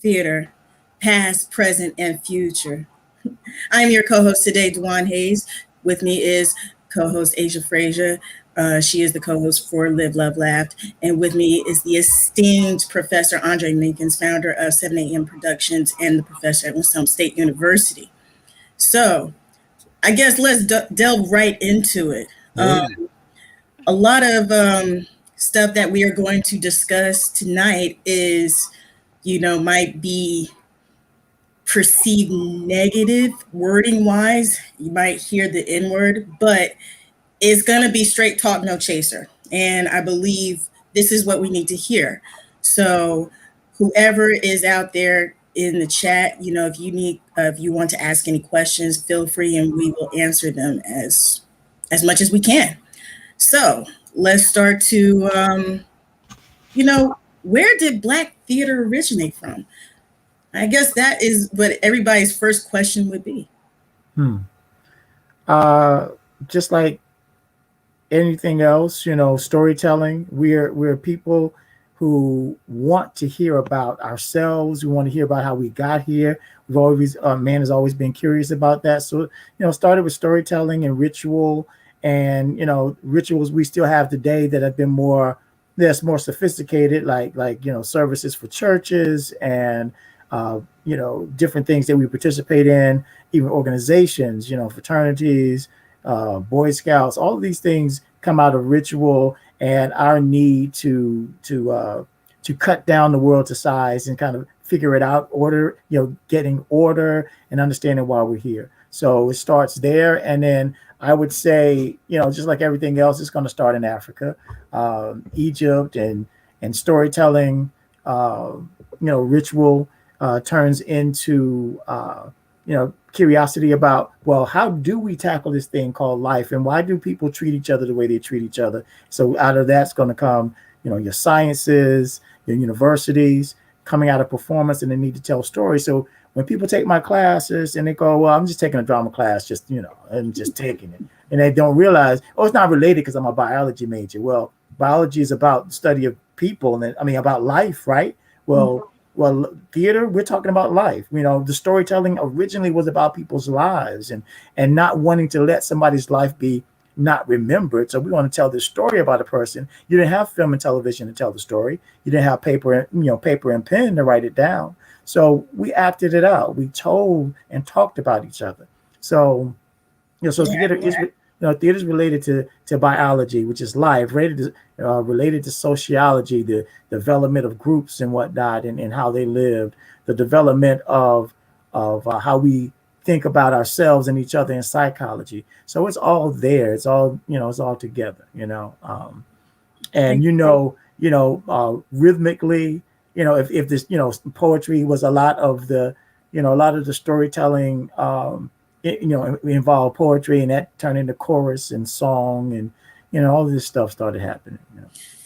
theater, past, present, and future. I'm your co-host today, Dwan Hayes. With me is co-host Asia Frazier. She is the co-host for Live, Love, Laugh. And with me is the esteemed Professor Andre Minkins, founder of 7 a.m. Productions and the professor at Winston State University. So I guess let's delve right into it. A lot of stuff that we are going to discuss tonight is, might be perceived negative wording wise. You might hear the N word, but it's going to be straight talk, no chaser. And I believe this is what we need to hear. So whoever is out there in the chat, if you want to ask any questions, feel free and we will answer them as much as we can. So let's start to, where did Black theater originate from? I guess that is what everybody's first question would be. Just like anything else, storytelling, we're people who want to hear about ourselves. We want to hear about how we got here. We've always, man has always been curious about that. So, started with storytelling and ritual, and rituals we still have today that have been more sophisticated, like services for churches and different things that we participate in, even organizations, fraternities, Boy Scouts. All of these things come out of ritual and our need to cut down the world to size and kind of figure it out, getting order and understanding why we're here. So it starts there, and then I would say, just like everything else, it's going to start in Africa, Egypt, and storytelling, ritual turns into curiosity about, well, how do we tackle this thing called life, and why do people treat each other the way they treat each other? So out of that's going to come, your sciences, your universities, coming out of performance, and they need to tell stories. So when people take my classes and they go, well, I'm just taking a drama class, and just taking it, and they don't realize, oh, it's not related because I'm a biology major. Well, biology is about the study of people, and about life, right? Well, theater, we're talking about life. The storytelling originally was about people's lives and not wanting to let somebody's life be not remembered. So we want to tell this story about a person. You didn't have film and television to tell the story. You didn't have paper and pen to write it down. So we acted it out. We told and talked about each other. So, theater is, theater is related to biology, which is life, related to sociology, the development of groups and whatnot, and how they lived, the development of how we think about ourselves and each other in psychology. So it's all there. It's all, it's all together, and, rhythmically, if this, poetry was a lot of the storytelling, involved poetry, and that turned into chorus and song, and all this stuff started happening.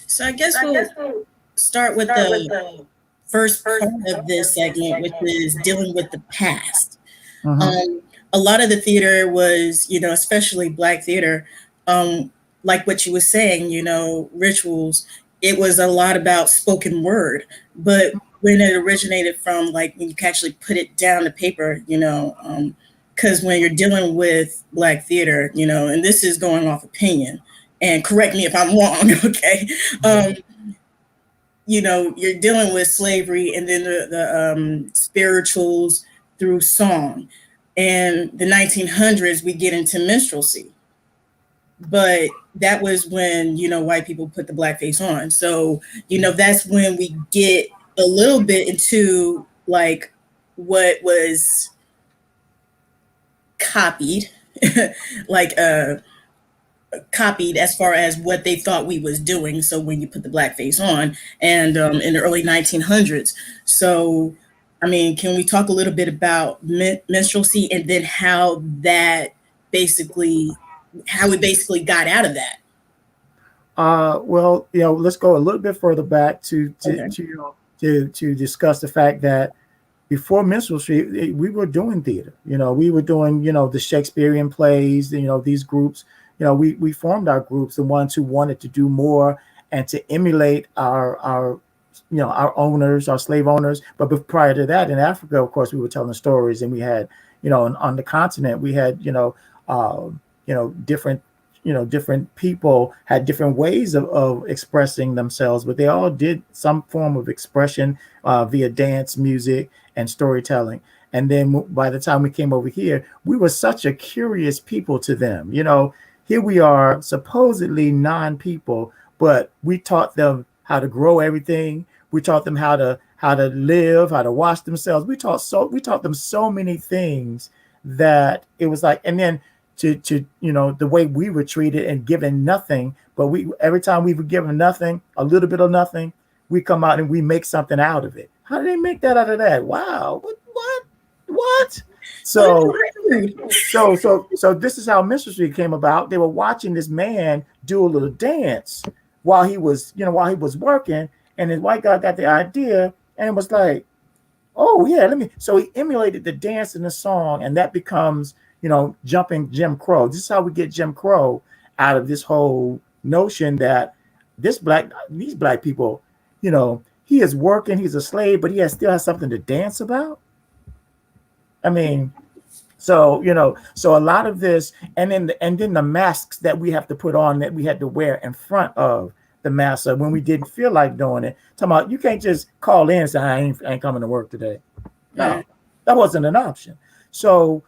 So I guess we'll start with the first part of this segment, which is dealing with the past. A lot of the theater was, especially Black theater, like what you were saying, rituals. It was a lot about spoken word, but when it originated from, like, when you can actually put it down to paper, because when you're dealing with Black theater, and this is going off opinion, and correct me if I'm wrong, okay? You're dealing with slavery, and then the spirituals through song. And the 1900s, we get into minstrelsy. But that was when, white people put the blackface on. So, that's when we get a little bit into, like, what was copied, copied as far as what they thought we was doing. So when you put the blackface on, and in the early 1900s. So, can we talk a little bit about minstrelsy, and then how we basically got out of that? Well, let's go a little bit further back to discuss the fact that before minstrelsy, we were doing theater. We were doing, the Shakespearean plays, these groups. We formed our groups, the ones who wanted to do more and to emulate our our owners, our slave owners. But prior to that, in Africa, of course, we were telling stories, and we had, on the continent, we had, different, different people had different ways of expressing themselves, but they all did some form of expression via dance, music, and storytelling. And then by the time we came over here, we were such a curious people to them. Here we are, supposedly non-people, but we taught them how to grow everything. We taught them how to live, how to wash themselves. We taught them so many things that it was like, and then to the way we were treated and given nothing, but every time we were given nothing, a little bit of nothing, we come out and we make something out of it. How do they make that out of that? Wow. What? So this is how minstrelsy came about. They were watching this man do a little dance while he was working, and his white guy got the idea and it was like, oh yeah, so he emulated the dance in the song, and that becomes, jumping Jim Crow. This is how we get Jim Crow out of this whole notion that these black people, he is working, he's a slave, but he still has something to dance about. I mean, so a lot of this, and then the masks that we have to put on, that we had to wear in front of the massa when we didn't feel like doing it. Talking about, you can't just call in and say, I ain't coming to work today. No, that wasn't an option. So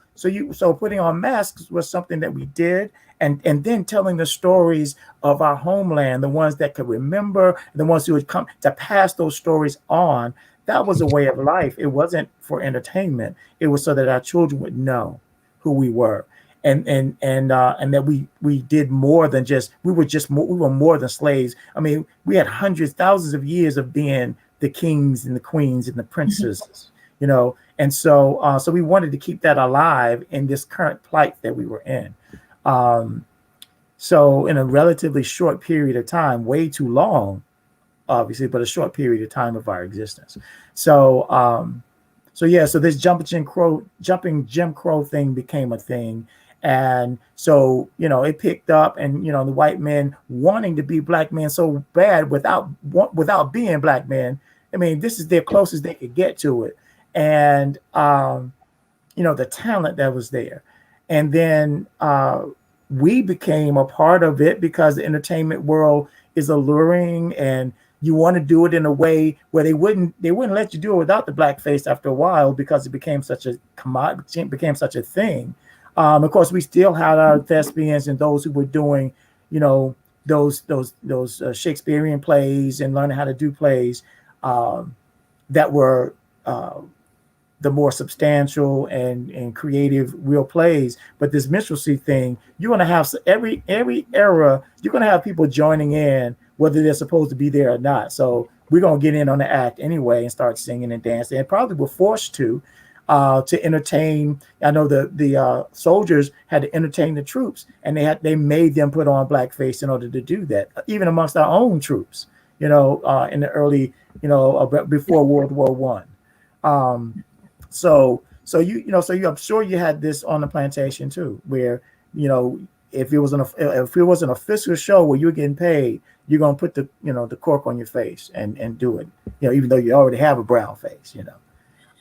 putting on masks was something that we did, and then telling the stories of our homeland, the ones that could remember, the ones who would come to pass those stories on. That was a way of life. It wasn't for entertainment. It was so that our children would know who we were, and that we did more than we were more than slaves. I mean, we had hundreds, thousands of years of being the kings and the queens and the princesses, and so we wanted to keep that alive in this current plight that we were in. So in a relatively short period of time, way too long, obviously, but a short period of time of our existence. So this jumping Jim Crow thing became a thing. And so, it picked up, and, the white men wanting to be black men so bad without being black men. I mean, this is their closest they could get to it. And, the talent that was there. And then we became a part of it because the entertainment world is alluring, and you want to do it in a way where they wouldn't let you do it without the blackface after a while, because it became such a commodity, it became such a thing. Of course, we still had our thespians and those who were doing, those Shakespearean plays and learning how to do plays that were the more substantial and creative real plays. But this minstrelsy thing, you're going to have every era, you're going to have people joining in, whether they're supposed to be there or not. So we're going to get in on the act anyway and start singing and dancing, and probably were forced to entertain. I know the soldiers had to entertain the troops, and they made them put on blackface in order to do that, even amongst our own troops, in the early, before World War I. So I'm sure you had this on the plantation too, where, if it was an official show where you're getting paid, you're going to put the cork on your face and do it, even though you already have a brown face,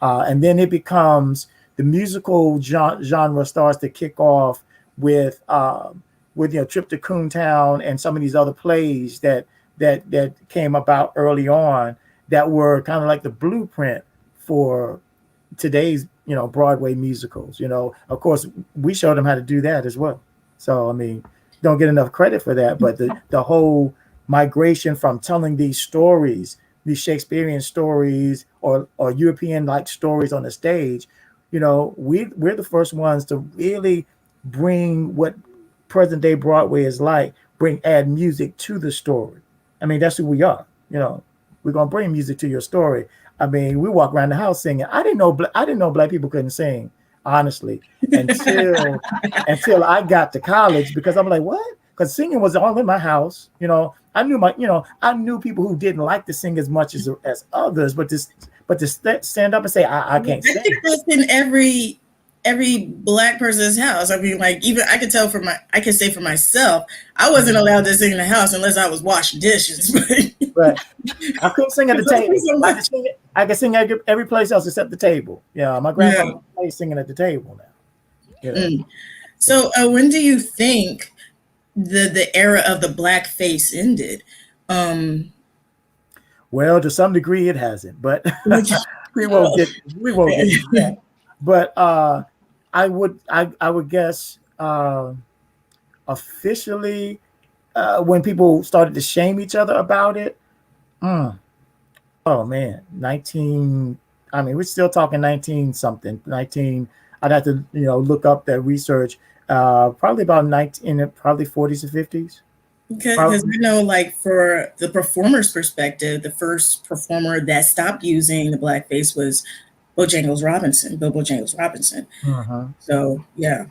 and then it becomes, the musical genre starts to kick off with Trip to Coontown and some of these other plays that came about early on, that were kind of like the blueprint for today's Broadway musicals. Of course, we showed them how to do that as well. So I mean, don't get enough credit for that, but the whole migration from telling these stories, these Shakespearean stories or European like stories on the stage, we're the first ones to really bring what present day Broadway is like, add music to the story. I mean, that's who we are. We're gonna bring music to your story. I mean, we walk around the house singing. I didn't know black people couldn't sing, honestly, until I got to college, because I'm like, what? Because singing was all in my house. I knew people who didn't like to sing as much as others, but to stand up and say, I can't sing. I think that's in every every black person's house. I mean, like, even I can say for myself, I wasn't allowed to sing in the house unless I was washing dishes. But I couldn't sing at the table. I could sing at every place else except the table. Yeah, my grandmother plays singing at the table now. You know. So, when do you think the era of the blackface ended? Well, to some degree, it hasn't, but we won't get to that. But I would guess officially when people started to shame each other about it. Oh man, 19. I mean, we're still talking 19 something. 19. I'd have to look up that research. Probably about 19, probably 40s and 50s. Because we know, like, for the performer's perspective, the first performer that stopped using the blackface was Bill Bojangles Robinson. So yeah.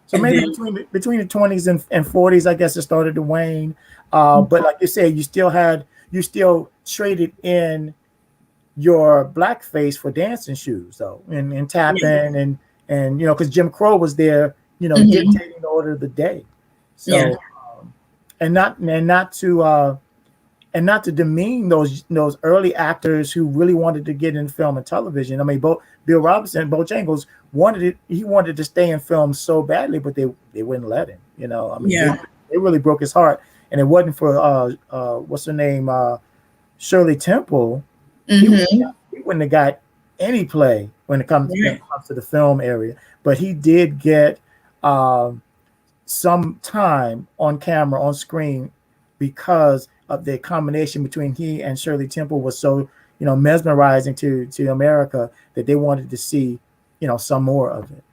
So maybe between the 20s and 40s, I guess it started to wane. But like you said, you still traded in your blackface for dancing shoes, though, and tapping and because Jim Crow was there, dictating the order of the day. So and not to demean those early actors who really wanted to get in film and television. I mean, Bill Bojangles wanted to stay in film so badly, but they wouldn't let him. I mean, they really broke his heart, and it wasn't for what's her name, Shirley Temple. He wouldn't have got any play when it comes to the film area, but he did get some time on camera, on screen, because of the combination between he and Shirley Temple was so mesmerizing to America that they wanted to see some more of it.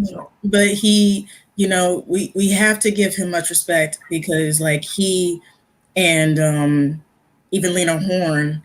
So. But he, we have to give him much respect, because like he and even Lena Horne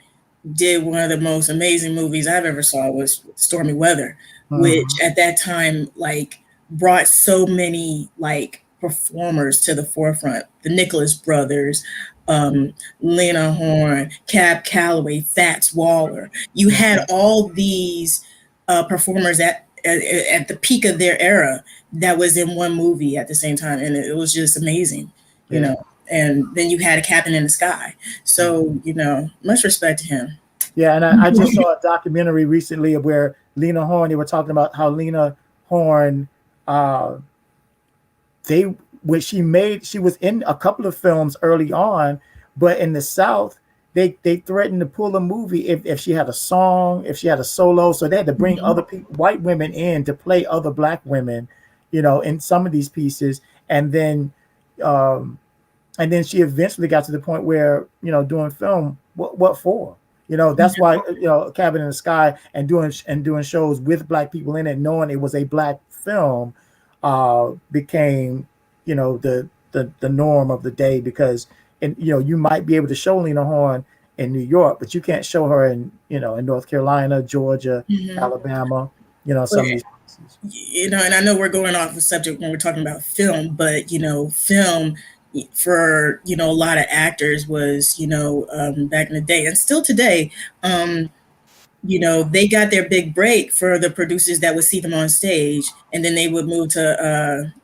did one of the most amazing movies I've ever saw, was Stormy Weather, which at that time like brought so many like performers to the forefront. The Nicholas brothers, Lena Horne, Cab Calloway, Fats Waller. You had all these performers at the peak of their era that was in one movie at the same time, and it was just amazing, you know. And then you had A Captain in the Sky. So, much respect to him. Yeah, and I just saw a documentary recently of where Lena Horne, they were talking about how Lena Horne, she was in a couple of films early on, but in the South, they threatened to pull a movie if she had a song, if she had a solo. So they had to bring other people, white women, in to play other black women, in some of these pieces. And then she eventually got to the point where, doing film, what for? That's why, Cabin in the Sky and doing shows with black people in it, knowing it was a black film, became, the norm of the day, because, you might be able to show Lena Horne in New York, but you can't show her in North Carolina, Georgia, Alabama, some of these places. And I know we're going off the subject when we're talking about film, but, film for, a lot of actors was, back in the day, and still today, they got their big break for the producers that would see them on stage, and then they would move to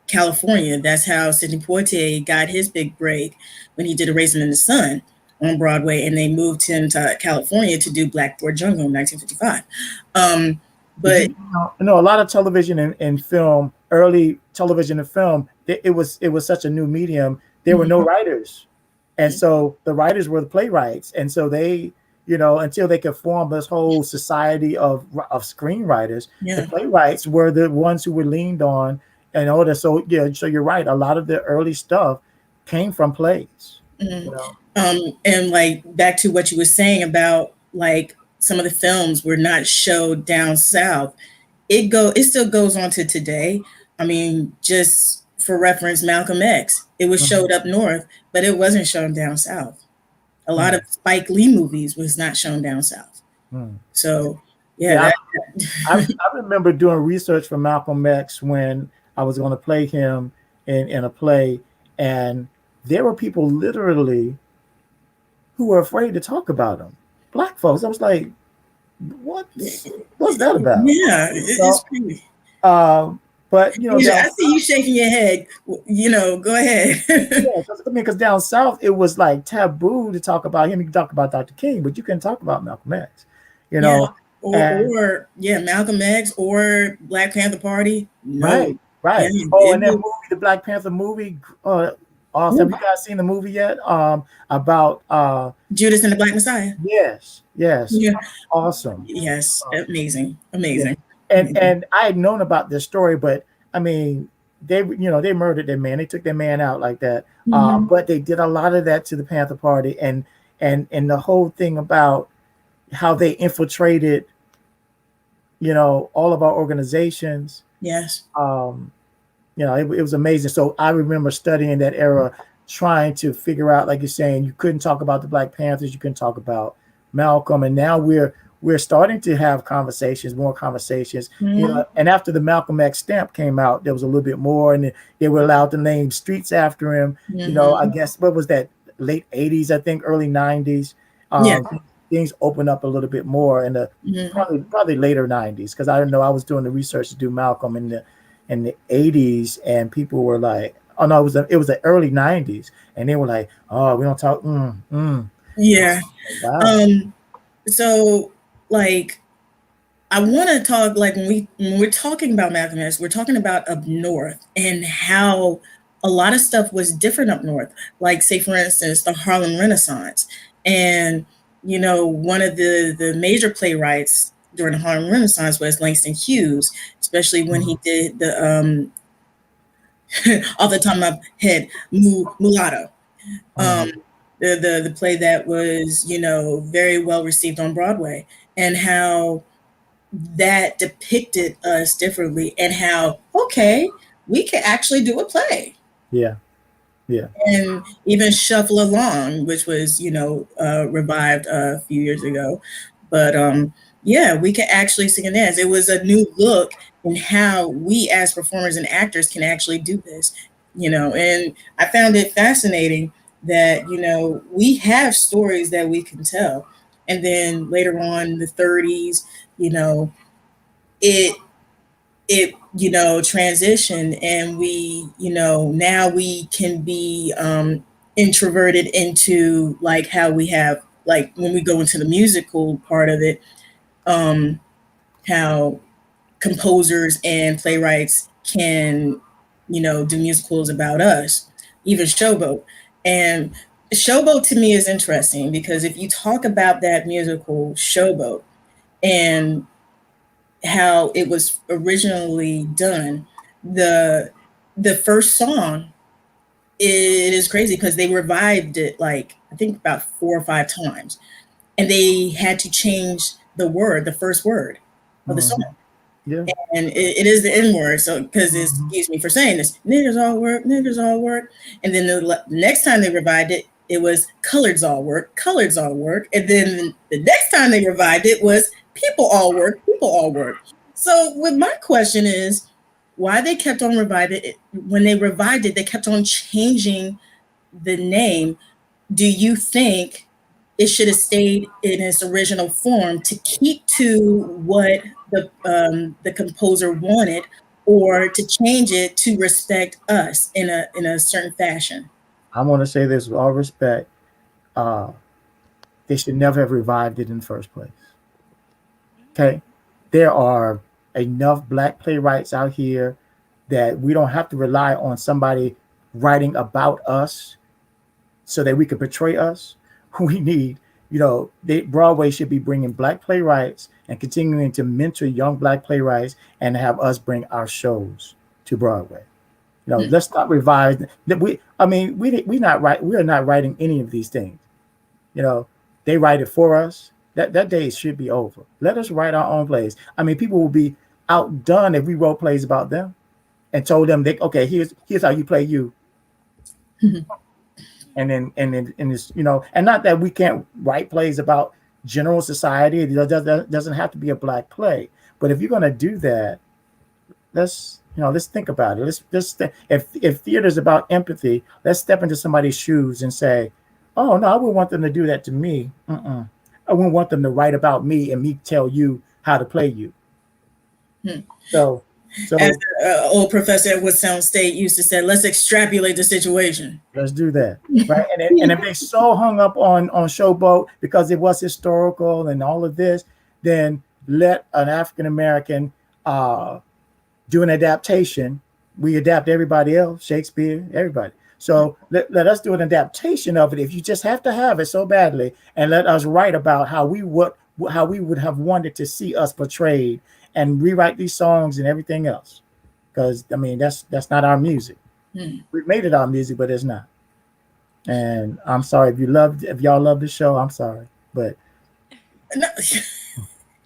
California. That's how Sidney Poitier got his big break, when he did A Raisin in the Sun on Broadway, and they moved him to California to do Blackboard Jungle in 1955. But a lot of television and film, early television and film, it was such a new medium. There were no writers, and so the writers were the playwrights, and so they, until they could form this whole society of screenwriters, the playwrights were the ones who were leaned on in order. So you're right. A lot of the early stuff came from plays. And like back to what you were saying about like some of the films were not showed down south. It still goes on to today. I mean, just for reference, Malcolm X, it was showed up north, but it wasn't shown down south. A lot of Spike Lee movies was not shown down south. So I remember doing research for Malcolm X when I was going to play him in a play, and there were people literally who were afraid to talk about him. Black folks. I was like, What's that about? Yeah, it's So, crazy. but you know, I see you shaking your head. Go ahead. yeah, because down south it was like taboo to talk about him. You can talk about Dr. King, but you can talk about Malcolm X. You Yeah, know, and or yeah, Malcolm X or Black Panther Party. No, right, yeah, right. Oh, it and that was movie, the Black Panther movie. Awesome. ooh, Have you guys seen the movie yet? About Judas and the Black Messiah. yes, yes, Yeah, awesome. yes, amazing, Yeah, amazing, and amazing. I had known about this story, but I mean, they murdered their man. They took their man out like that. Hmm. But they did a lot of that to the Panther Party, and the whole thing about how they infiltrated, all of our organizations. Yes. Um, it was amazing. So I remember studying that era, trying to figure out, like you're saying, you couldn't talk about the Black Panthers, you couldn't talk about Malcolm, and now we're starting to have conversations, more conversations. Hmm. And after the Malcolm X stamp came out, there was a little bit more, and they were allowed to name streets after him. I Hmm. guess what was that, late '80s, I think, early '90s. Yeah. Things opened up a little bit more in the Hmm. probably later '90s, because I don't know, I was doing the research to do Malcolm in the '80s, and people were like, "Oh no, it was the early '90s," and they were like, "Oh, we don't talk." Yeah. Wow. Um. So, like, I want to talk like when we're talking about Malcolm X, we're talking about up north and how a lot of stuff was different up north. Like, say for instance, the Harlem Renaissance, and one of the major playwrights during the Harlem Renaissance was Langston Hughes, especially when he did the off the top of my head, Mulatto. Um, Mhm. the play that was very well received on Broadway, and how that depicted us differently, and how okay, we can actually do a play Yeah, yeah. and even Shuffle Along, which was revived a few years ago. But yeah, we can actually sing and dance. It was a new look in how we as performers and actors can actually do this. And I found it fascinating that we have stories that we can tell, and then later on in the 30s, it transition, and we now we can be introverted into like how we have, like when we go into the musical part of it, um how composers and playwrights can do musicals about us, even Showboat. And Showboat to me is interesting because if you talk about that musical Showboat and how it was originally done, the the first song, it is crazy because they revived it like I think about 4 or 5 times, and they had to change the first word of the song, Mhm. Yeah. and it is the N word. So because it's, Mhm. excuse me for saying this, niggers all work, and then the next time they revived it, it was coloreds all work, and then the next time they revived it was people all work. So what my question is, why they kept on reviving it? When they revived it, they kept on changing the name. Do you think it should have stayed in its original form to keep to what the composer wanted, or to change it to respect us in a certain fashion? I want to say this with all respect. Uh, they should never have revived it in the first place. Okay, there are enough Black playwrights out here that we don't have to rely on somebody writing about us so that we can portray us. We need, Broadway should be bringing Black playwrights and continuing to mentor young Black playwrights and have us bring our shows to Broadway. Hmm. Let's stop revising. I mean, we are not writing any of these things. You know, they write it for us. That day should be over. Let us write our own plays. I mean, people will be outdone if we wrote plays about them and told them, okay, here's how you play you, and it's, and not that we can't write plays about general society. It doesn't have to be a Black play, but if you're going to do that, let's think about it. If theater is about empathy, let's step into somebody's shoes and say, oh no, I would want them to do that to me. I wouldn't want them to write about me and me tell you how to play you. So As an old professor at Woodstown State used to say, let's extrapolate the situation. let's do that, right? And if they so hung up on Showboat because it was historical and all of this, then let an African American do an adaptation. We adapt everybody else, Shakespeare, everybody. So let us do an adaptation of it. If you just have to have it so badly, and let us write about how we would have wanted to see us portrayed, and rewrite these songs and everything else. Because I mean, that's not our music. We've made it our music, but it's not. And I'm sorry if y'all love the show. I'm sorry, but no.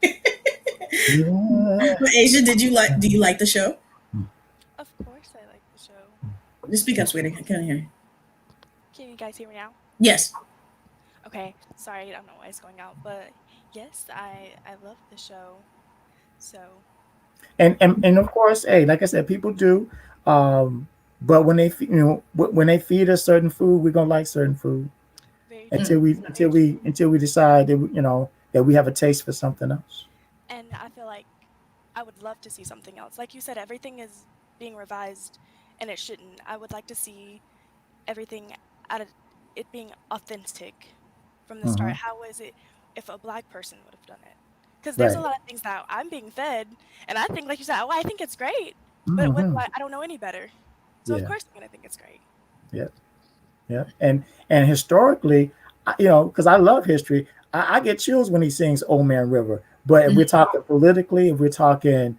yeah. Asia, do you like the show? Of course I like the show. Just speak up, sweetie. I can't hear you. Can you guys hear me now? Yes. Okay, sorry, I don't know why it's going out, but yes, I love the show. So And of course, hey, like I said, people do. But when they when they feed us certain food, we're gonna like certain food very until true. we decide that that we have a taste for something else. And I feel like I would love to see something else. Like you said, everything is being revised and it shouldn't. I would like to see everything out of it being authentic from the start. Mhm. How is it if a black person would have done it? Because there's a Right. lot of things that I'm being fed, and I think, like you said, oh, I think it's great. But what Hmm. I don't know any better. So of Yeah. course I'm gonna think it's great. Yeah. Yeah. And historically, because I love history, I get chills when he sings "Old Man River." But if we're talking politically, if we're talking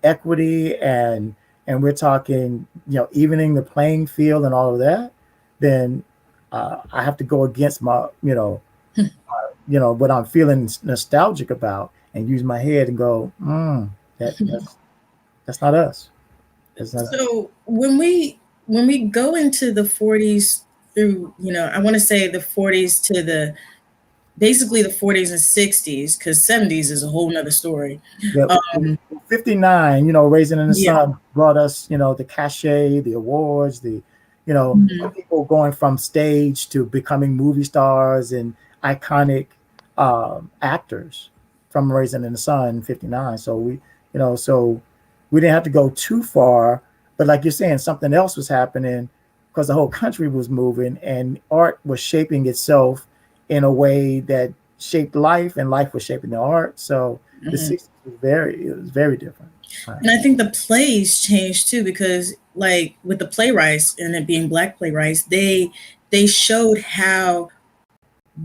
equity, and we're talking evening the playing field and all of that, then I have to go against my what I'm feeling nostalgic about, and use my head and go, that's not us. That's not us. So when we go into the 40s through, I want to say the 40s to basically the 40s and 60s, because 70s is a whole nother story. Yeah, Um, 59, Raising in the yeah. Sun brought us, the cachet, the awards, Mhm. people going from stage to becoming movie stars and iconic actors from Raising in the Sun 59. So we didn't have to go too far, but like you're saying, something else was happening because the whole country was moving and art was shaping itself in a way that shaped life, and life was shaping the art. So the Mhm. 60s was very different. And I think the plays changed too, because like with the playwrights and it being black playwrights, they showed how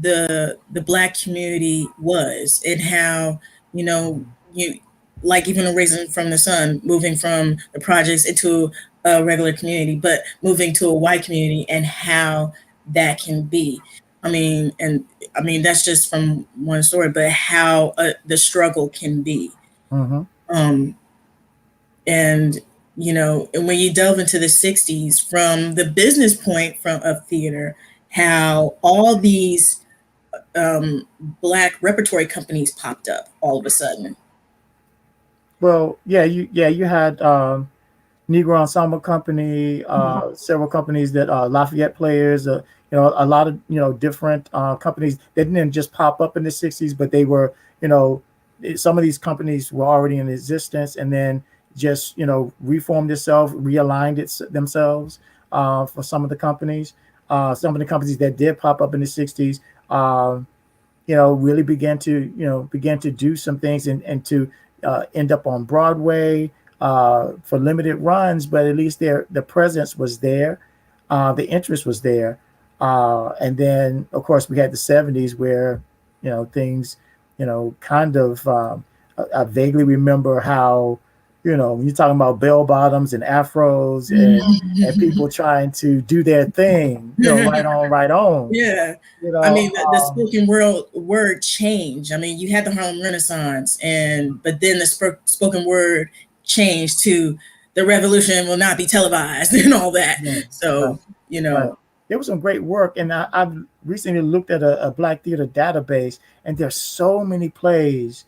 the black community was, and how you like even a Raisin from the Sun, moving from the projects into a regular community, but moving to a white community, and how that can be. I mean that's just from one story, but how the struggle can be. Mm-hmm. Um, and and when you delve into the 60s from the business point from of theater, how all these black repertory companies popped up all of a sudden. Well, you had Negro Ensemble Company, several companies that Lafayette Players, a lot of different companies that didn't just pop up in the 60s, but they were, some of these companies were already in existence, and then just reformed itself, realigned themselves for some of the companies. Some of the companies that did pop up in the 60s, really began to do some things, and to end up on Broadway for limited runs, but at least the presence was there, the interest was there, and then of course we had the 70s where things kind of I vaguely remember how when you're talking about bell bottoms and afros, and people trying to do their thing, right on, right on. Yeah. You I know, mean, the spoken word changed. I mean, you had the Harlem Renaissance, but then the spoken word changed to the revolution will not be televised and all that. yeah, right, So, right. There was some great work, and I've recently looked at a Black theater database, and there's so many plays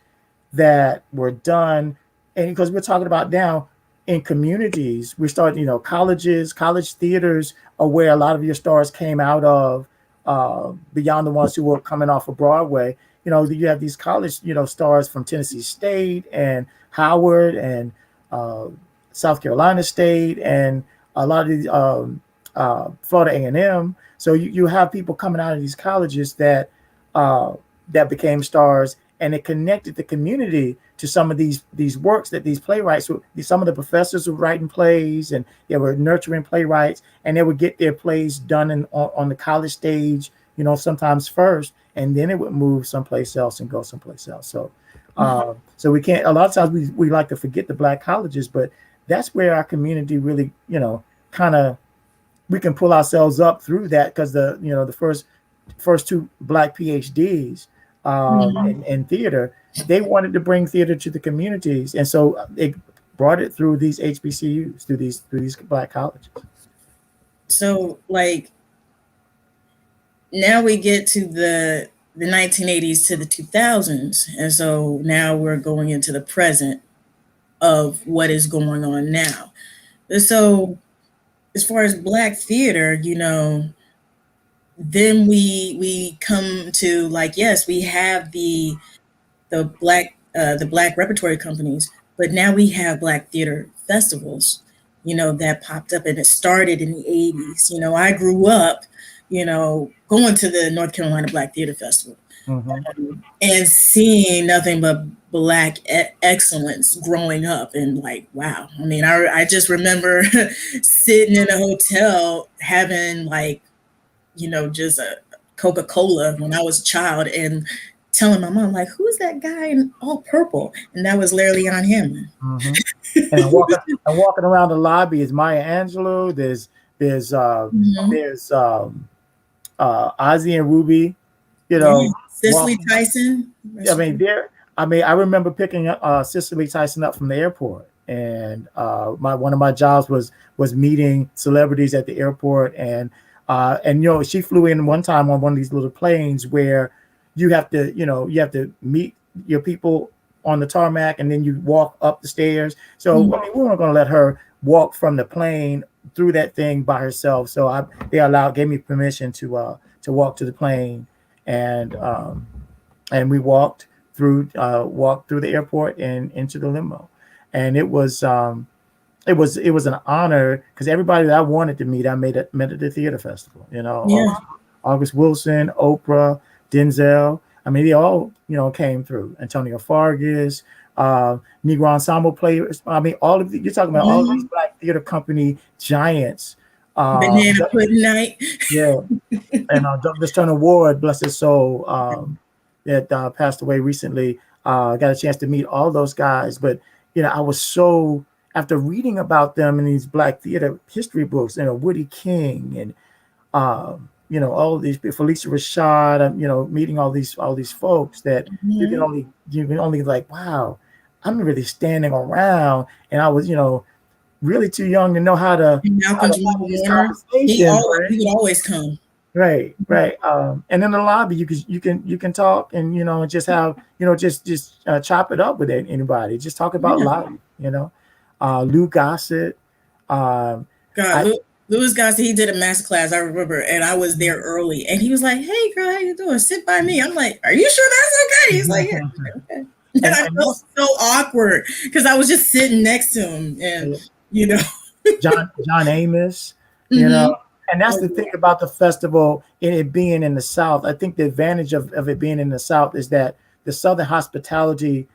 that were done, and because we're talking about now in communities, we're starting, colleges, college theaters are where a lot of your stars came out of, beyond the ones who were coming off of Broadway. you have these college, stars from Tennessee State and Howard and uh, South Carolina State and a lot of these Florida A&M. So you have people coming out of these colleges uh, that became stars, and it connected the community to some of these works that these playwrights, some of the professors were writing plays, and they were nurturing playwrights, and they would get their plays done on the college stage, sometimes first, and then it would move someplace else and go someplace else. So we can't. A lot of times we like to forget the Black colleges, but that's where our community really, kind of, we can pull ourselves up through that, because the first two Black PhDs in theater, they wanted to bring theater to the communities, and so they brought it through these HBCUs, through these Black colleges. So, like, now we get to the 1980s to the 2000s, and so now we're going into the present of what is going on now. So, as far as Black theater, then we come to, like, yes, we have the Black repertory companies, but now we have Black theater festivals, that popped up, and it started in the 80s. I grew up, going to the North Carolina Black Theater Festival, and seeing nothing but Black excellence growing up, and like, wow. I mean, I just remember sitting in a hotel having, like, just a Coca-Cola when I was a child, and telling my mom, like, who's that guy in all purple? And that was Larry Leon Hammond. And I'm walking around the lobby is Maya Angelou. There's Ozzy and Ruby, Cicely Tyson. I remember picking up Cicely Tyson up from the airport, and one of my jobs was meeting celebrities at the airport, and she flew in one time on one of these little planes where you have to meet your people on the tarmac, and then you walk up the stairs. So we weren't going to let her walk from the plane through that thing by herself. So they gave me permission to walk to the plane, and we walked through the airport and into the limo, and it was an honor, because everybody that I wanted to meet, I met at the theater festival. August Wilson, Oprah, Denzel. I mean, they all came through. Antonio Fargas, Negro Ensemble players. I mean, you're talking about all of these Black theater company giants. Banana Pudding Night. Yeah, and Douglas Turner Ward, bless his soul, that passed away recently. Got a chance to meet all those guys, but I was so, after reading about them in these Black theater history books, Woody King and all of these, Felicia Rashad, meeting all these folks that you can only like, wow, I'm really standing around, and I was really too young to know how to. Malcolm Jamal Warner, he would always come. Right. And in the lobby, you can talk, and just have just chop it up with anybody. Just talk about life. Lou Gossett. Louis Gossett, he did a master class, I remember, and I was there early, and he was like, "Hey, girl, how you doing? Sit by me." I'm like, "Are you sure that's okay?" He's like, "Yeah." Okay. And I felt so awkward because I was just sitting next to him, and John Amos, and that's the thing about the festival, and it being in the South. I think the advantage of it being in the South is that the Southern hospitality.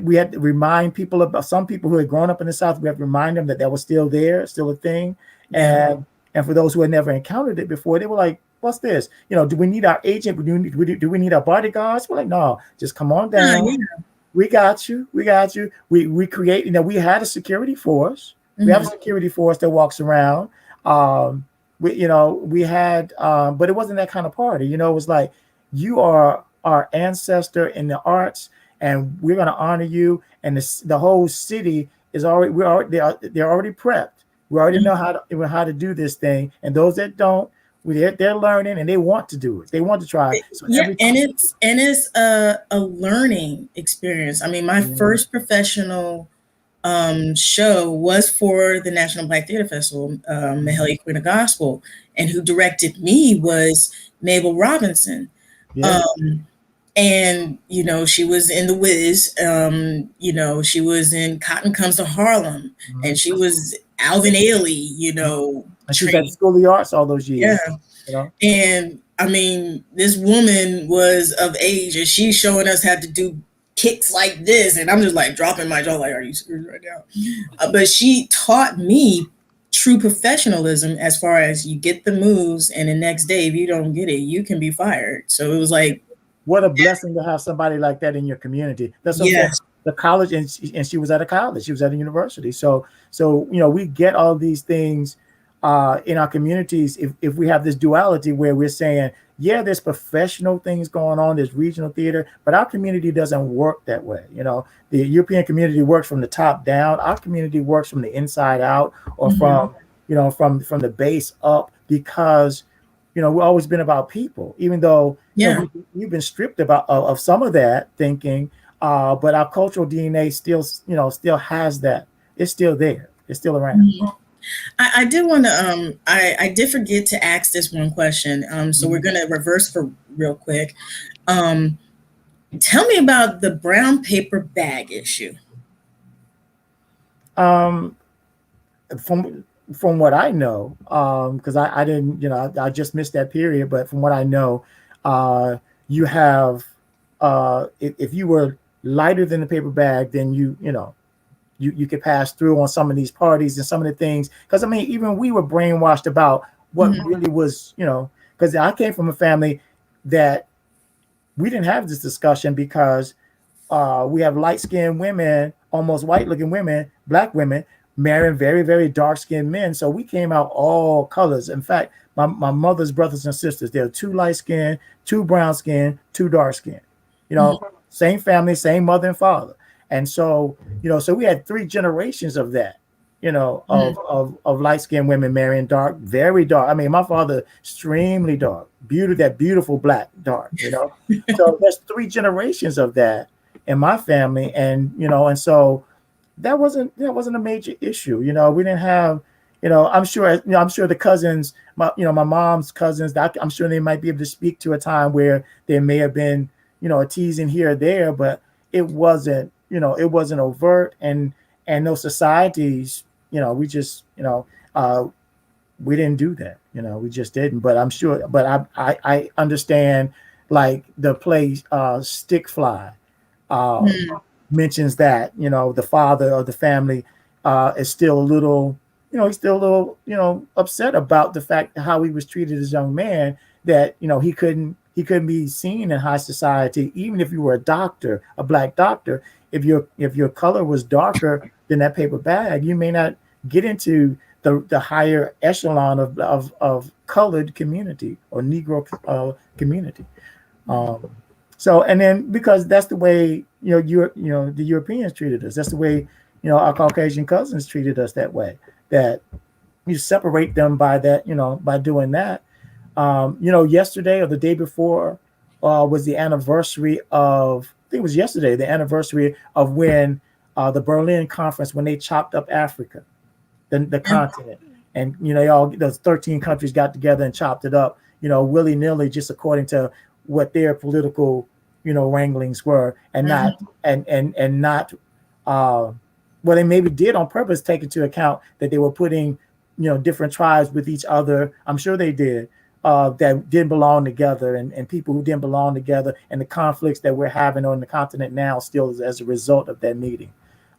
We had to remind people about, some people who had grown up in the South. We have to remind them that was still there, still a thing. And for those who had never encountered it before, they were like, "What's this? Do we need our agent? Do we need our bodyguards?" We're like, "No, just come on down. We got you. We create. We had a security force. We have a security force that walks around. We had, but it wasn't that kind of party. It was like, you are our ancestor in the arts, and we're going to honor you. And the whole city is already, they're already prepped. We already know how to do this thing. And those that don't, they're learning, and they want to do it. They want to try. So it's a learning experience. I mean, my first professional show was for the National Black Theater Festival, Mahalia Queen of Gospel, and who directed me was Mabel Robinson. Yeah. And she was in The Wiz. She was in Cotton Comes to Harlem, and she was Alvin Ailey. And she was at the Trained. School of the Arts all those Yeah, years. You know. and I mean, this woman was of age, and she's showing us how to do kicks like this, and I'm just like dropping my jaw, like, "Are you serious right now?" But she taught me true professionalism, as far as you get the moves, and the next day, if you don't get it, you can be fired. So it was like, What a blessing to have somebody like that in your community. That's what I'm saying. yes, The college, and she was at a college. She was at a university. So we get all these things in our communities. If we have this duality where we're saying, yeah, there's professional things going on, there's regional theater, but our community doesn't work that way. The European community works from the top down. Our community works from the inside out, or from from the base up, because we've always been about people, even though yeah. we've been stripped of some of that thinking, but our cultural DNA still has that. It's still there. It's still around. I did want to. I did forget to ask this one question. So we're going to reverse for real quick. Tell me about the brown paper bag issue. From what I know, because I didn't, I just missed that period. But from what I know, you have, if you were lighter than the paper bag, then you could pass through on some of these parties and some of the things. Because I mean, even we were brainwashed about what really was, because I came from a family that we didn't have this discussion, because we have light-skinned women, almost white-looking women, black women, marrying very, very dark-skinned men. So we came out all colors. In fact, my mother's brothers and sisters, they're 2 light-skinned, 2 brown-skinned, 2 dark-skinned. Same family, same mother and father. And so, so we had 3 generations of that, of light-skinned women marrying dark, very dark. I mean, my father, extremely dark, beautiful black dark, So there's 3 generations of that in my family. And, and so that wasn't a major issue. We didn't have, I'm sure the cousins, my mom's cousins, I'm sure they might be able to speak to a time where there may have been, a teasing here or there, but it wasn't overt. And those societies, we just, we didn't do that, we just didn't. But I'm sure, but I understand, like the play Stick Fly mentions that, the father of the family is still a little, he's still a little, upset about the fact how he was treated as a young man, that, he couldn't be seen in high society, even if you were a doctor, a black doctor. If your color was darker than that paper bag, you may not get into the higher echelon of colored community or Negro community. So, and then because that's the way the Europeans treated us, that's the way our Caucasian cousins treated us that way. That you separate them by that, by doing that. Yesterday or the day before was the anniversary of, I think it was yesterday, the anniversary of when the Berlin Conference, when they chopped up Africa, the continent, and those 13 countries got together and chopped it up, willy-nilly, just according to what their political, wranglings were, and not and not well, they maybe did on purpose take into account that they were putting, different tribes with each other. I'm sure they did. That didn't belong together, and people who didn't belong together, and the conflicts that we're having on the continent now still as a result of that meeting.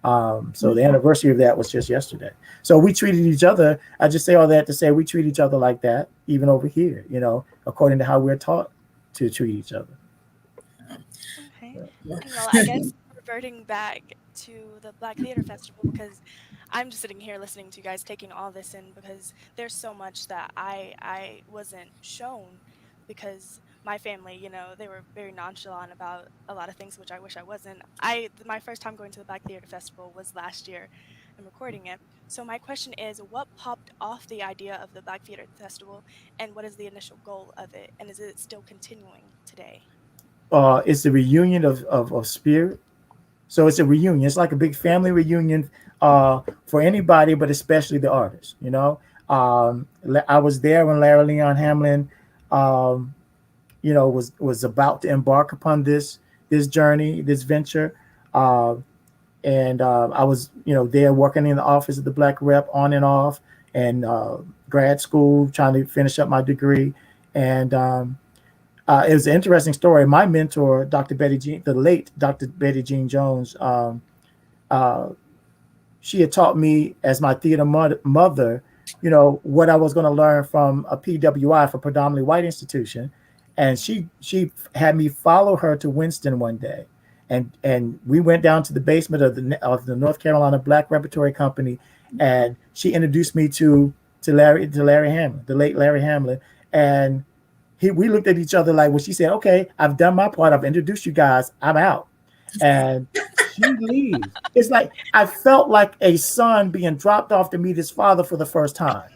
So the anniversary of that was just yesterday. So we treated each other. I just say all that to say we treat each other like that, even over here, according to how we're taught to treat each other. Okay. Well, I guess reverting back to the Black Theater Festival, because I'm just sitting here listening to you guys, taking all this in, because there's so much that I wasn't shown, because my family, they were very nonchalant about a lot of things, which I wish I wasn't. My first time going to the Black Theater Festival was last year and recording it. So my question is, what popped off the idea of the Black Theater Festival, and what is the initial goal of it, and is it still continuing today? It's a reunion of spirit. So it's a reunion. It's like a big family reunion for anybody, but especially the artists. I was there when Larry Leon Hamlin was about to embark upon this journey, this venture. Uh, and I was, there working in the office of the Black Rep on and off, and grad school, trying to finish up my degree. And it was an interesting story. My mentor, Dr. Betty Jean, the late Dr. Betty Jean Jones, uh, she had taught me as my theater mother, what I was going to learn from a PWI, for predominantly white institution. And she had me follow her to Winston one day. And we went down to the basement of the North Carolina Black Repertory Company, and she introduced me to Larry Hamlin, the late Larry Hamlin. And we looked at each other like, well, she said, okay, I've done my part. I've introduced you guys. I'm out. And she leaves. It's like I felt like a son being dropped off to meet his father for the first time.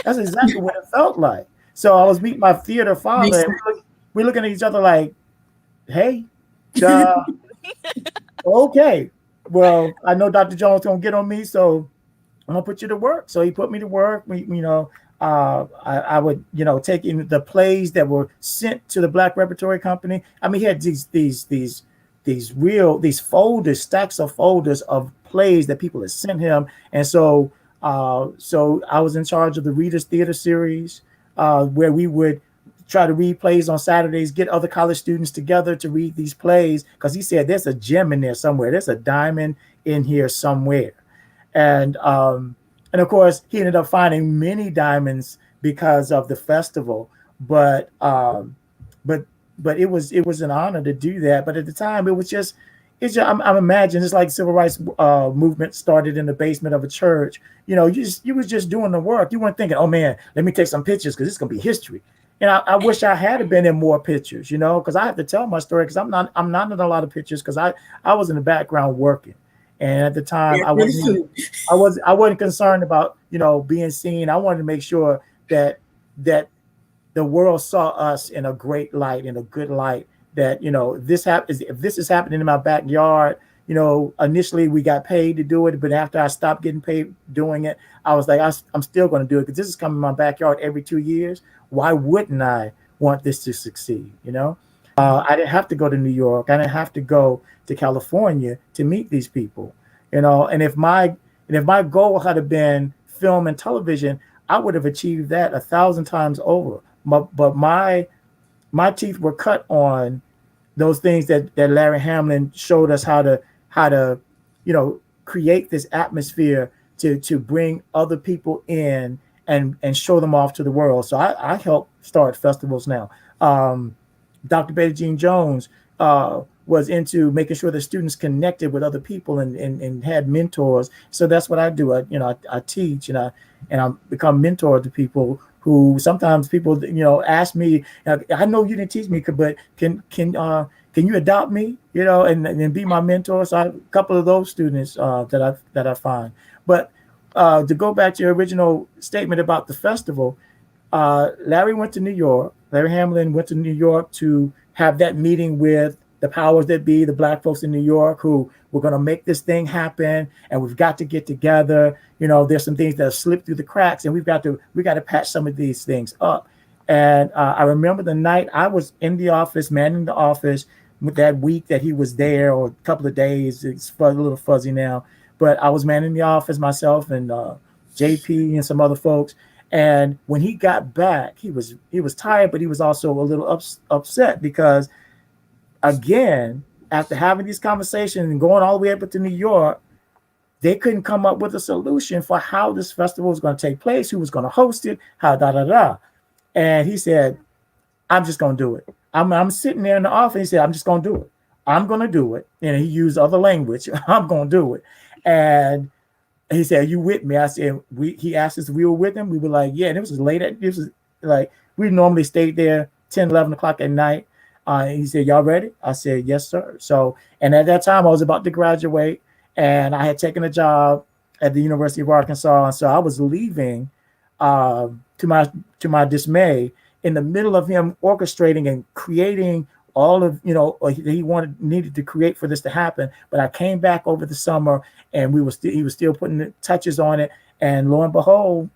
That's exactly what it felt like. So I was meeting my theater father, and we're looking at each other like, hey, okay. Well, I know Dr. Jones gonna get on me, so I'm gonna put you to work. So he put me to work. I would, take in the plays that were sent to the Black Repertory Company. I mean, he had these folders, stacks of folders of plays that people had sent him. And so I was in charge of the Readers Theater Series, where we would try to read plays on Saturdays, get other college students together to read these plays, because he said there's a gem in there somewhere. There's a diamond in here somewhere. And of course, he ended up finding many diamonds because of the festival. But it was an honor to do that. But at the time, it's just I'm imagining it's like civil rights movement started in the basement of a church. You was just doing the work. You weren't thinking, oh man, let me take some pictures because it's gonna be history. And I wish I had been in more pictures, because I have to tell my story, because I'm not in a lot of pictures, because I was in the background working. And at the time, I wasn't concerned about being seen. I wanted to make sure that the world saw us in a great light, in a good light. That if this is happening in my backyard, initially we got paid to do it, but after I stopped getting paid doing it, I was like, I'm still going to do it because this is coming in my backyard every 2 years. Why wouldn't I want this to succeed? I didn't have to go to New York. I didn't have to go to California to meet these people. And if my goal had been film and television, I would have achieved that 1,000 times over. But my teeth were cut on those things that Larry Hamlin showed us how to create this atmosphere to bring other people in and show them off to the world. So I help start festivals now. Dr. Betty Jean Jones was into making sure the students connected with other people and had mentors. So that's what I do. I teach and I become mentor to people who sometimes people ask me, I know you didn't teach me, but can you adopt me, and be my mentor? So I have a couple of those students that I find. But to go back to your original statement about the festival, Larry Hamlin went to New York to have that meeting with the powers that be, the Black folks in New York, who were going to make this thing happen, and we've got to get together. There's some things that have slipped through the cracks, and we got to patch some of these things up. And I remember the night I was in the office, manning the office, with that week that he was there, or a couple of days. It's a little fuzzy now, but I was manning the office myself and JP and some other folks. And when he got back, he was tired, but he was also a little upset because, again, after having these conversations and going all the way up to New York, they couldn't come up with a solution for how this festival was going to take place, who was going to host it, how. And he said, I'm just going to do it. I'm sitting there in the office. He said, I'm just going to do it. I'm going to do it. And he used other language. I'm going to do it. And he said, are you with me? I said, he asked us if we were with him. We were like, yeah. And this was like, we normally stayed there 10, 11 o'clock at night. He said, y'all ready? I said, yes, sir. So, and at that time I was about to graduate, and I had taken a job at the University of Arkansas. And so I was leaving to my dismay in the middle of him orchestrating and creating all of, he needed to create for this to happen. But I came back over the summer, and he was still putting the touches on it. And lo and behold,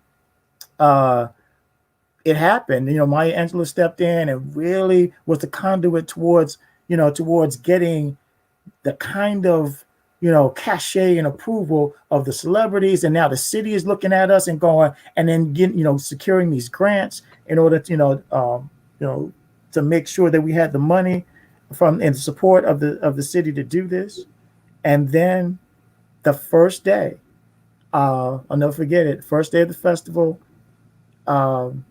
it happened. Maya Angelou stepped in and really was the conduit towards getting the kind of cachet and approval of the celebrities, and now the city is looking at us and going, and then getting securing these grants in order to to make sure that we had the money from and support of the city to do this. And then the first day, I'll never forget it, first day of the festival, um,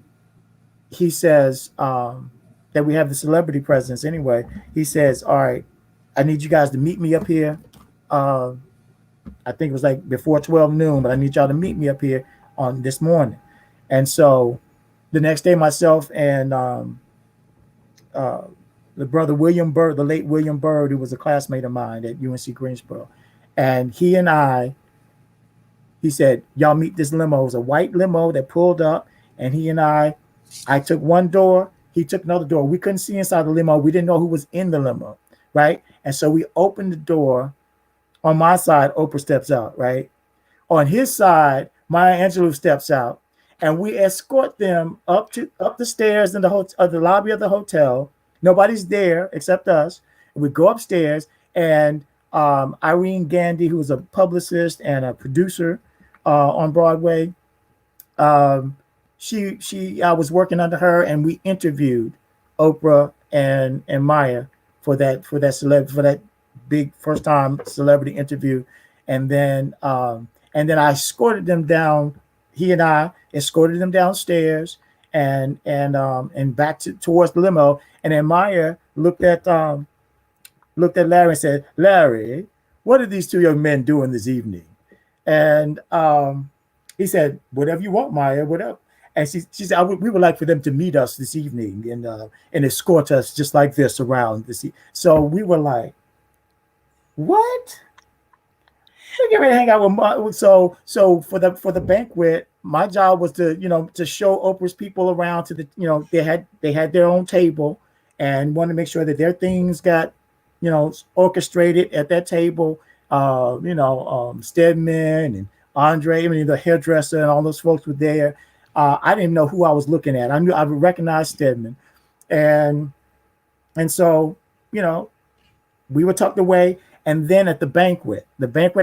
he says, that we have the celebrity presence anyway. He says, all right, I need you guys to meet me up here. Uh, I think it was like before 12 noon, but I need y'all to meet me up here on this morning. And so the next day, myself and uh, the brother William Bird, the late William Bird, who was a classmate of mine at UNC Greensboro, and he said, y'all meet this limo. It was a white limo that pulled up, and I took one door, he took another door. We couldn't see inside the limo. We didn't know who was in the limo, right? And so we opened the door. On my side, Oprah steps out, right? On his side, Maya Angelou steps out, and we escort them up the stairs in the lobby of the hotel. Nobody's there except us. We go upstairs, and Irene Gandy, who was a publicist and a producer on Broadway, I was working under her, and we interviewed Oprah and Maya for that big first time celebrity interview, and then I escorted them down. He and I escorted them downstairs and back towards the limo, and then Maya looked at Larry and said, "Larry, what are these two young men doing this evening?" And he said, "Whatever you want, Maya, whatever." And she said, "We would like for them to meet us this evening and escort us just like this around this." So we were like, "What?" We get ready to hang out with so for the banquet. My job was to show Oprah's people around to they had their own table, and wanted to make sure that their things got orchestrated at that table. Stedman and Andre, the hairdresser, and all those folks were there. I didn't know who I was looking at. I recognized Stedman, and so we were tucked away. And then at the banquet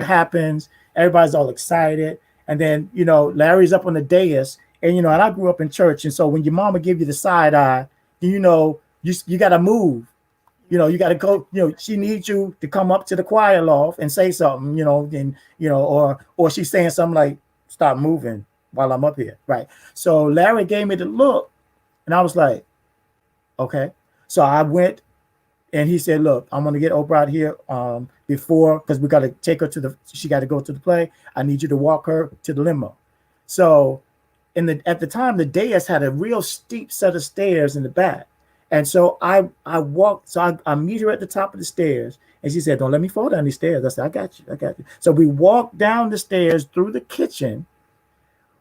happens. Everybody's all excited, and then Larry's up on the dais, and I grew up in church, and so when your mama give you the side eye, you got to move. You got to go. She needs you to come up to the choir loft and say something. Or she's saying something like, "Stop moving while I'm up here." Right. So Larry gave me the look, and I was like, "Okay." So I went, and he said, "Look, I'm gonna get Oprah out here before, because we got to take her she got to go to the play. I need you to walk her to the limo." So at the time, the dais had a real steep set of stairs in the back. And so I walked, so I meet her at the top of the stairs, and she said, "Don't let me fall down these stairs." I said, I got you. So we walked down the stairs through the kitchen,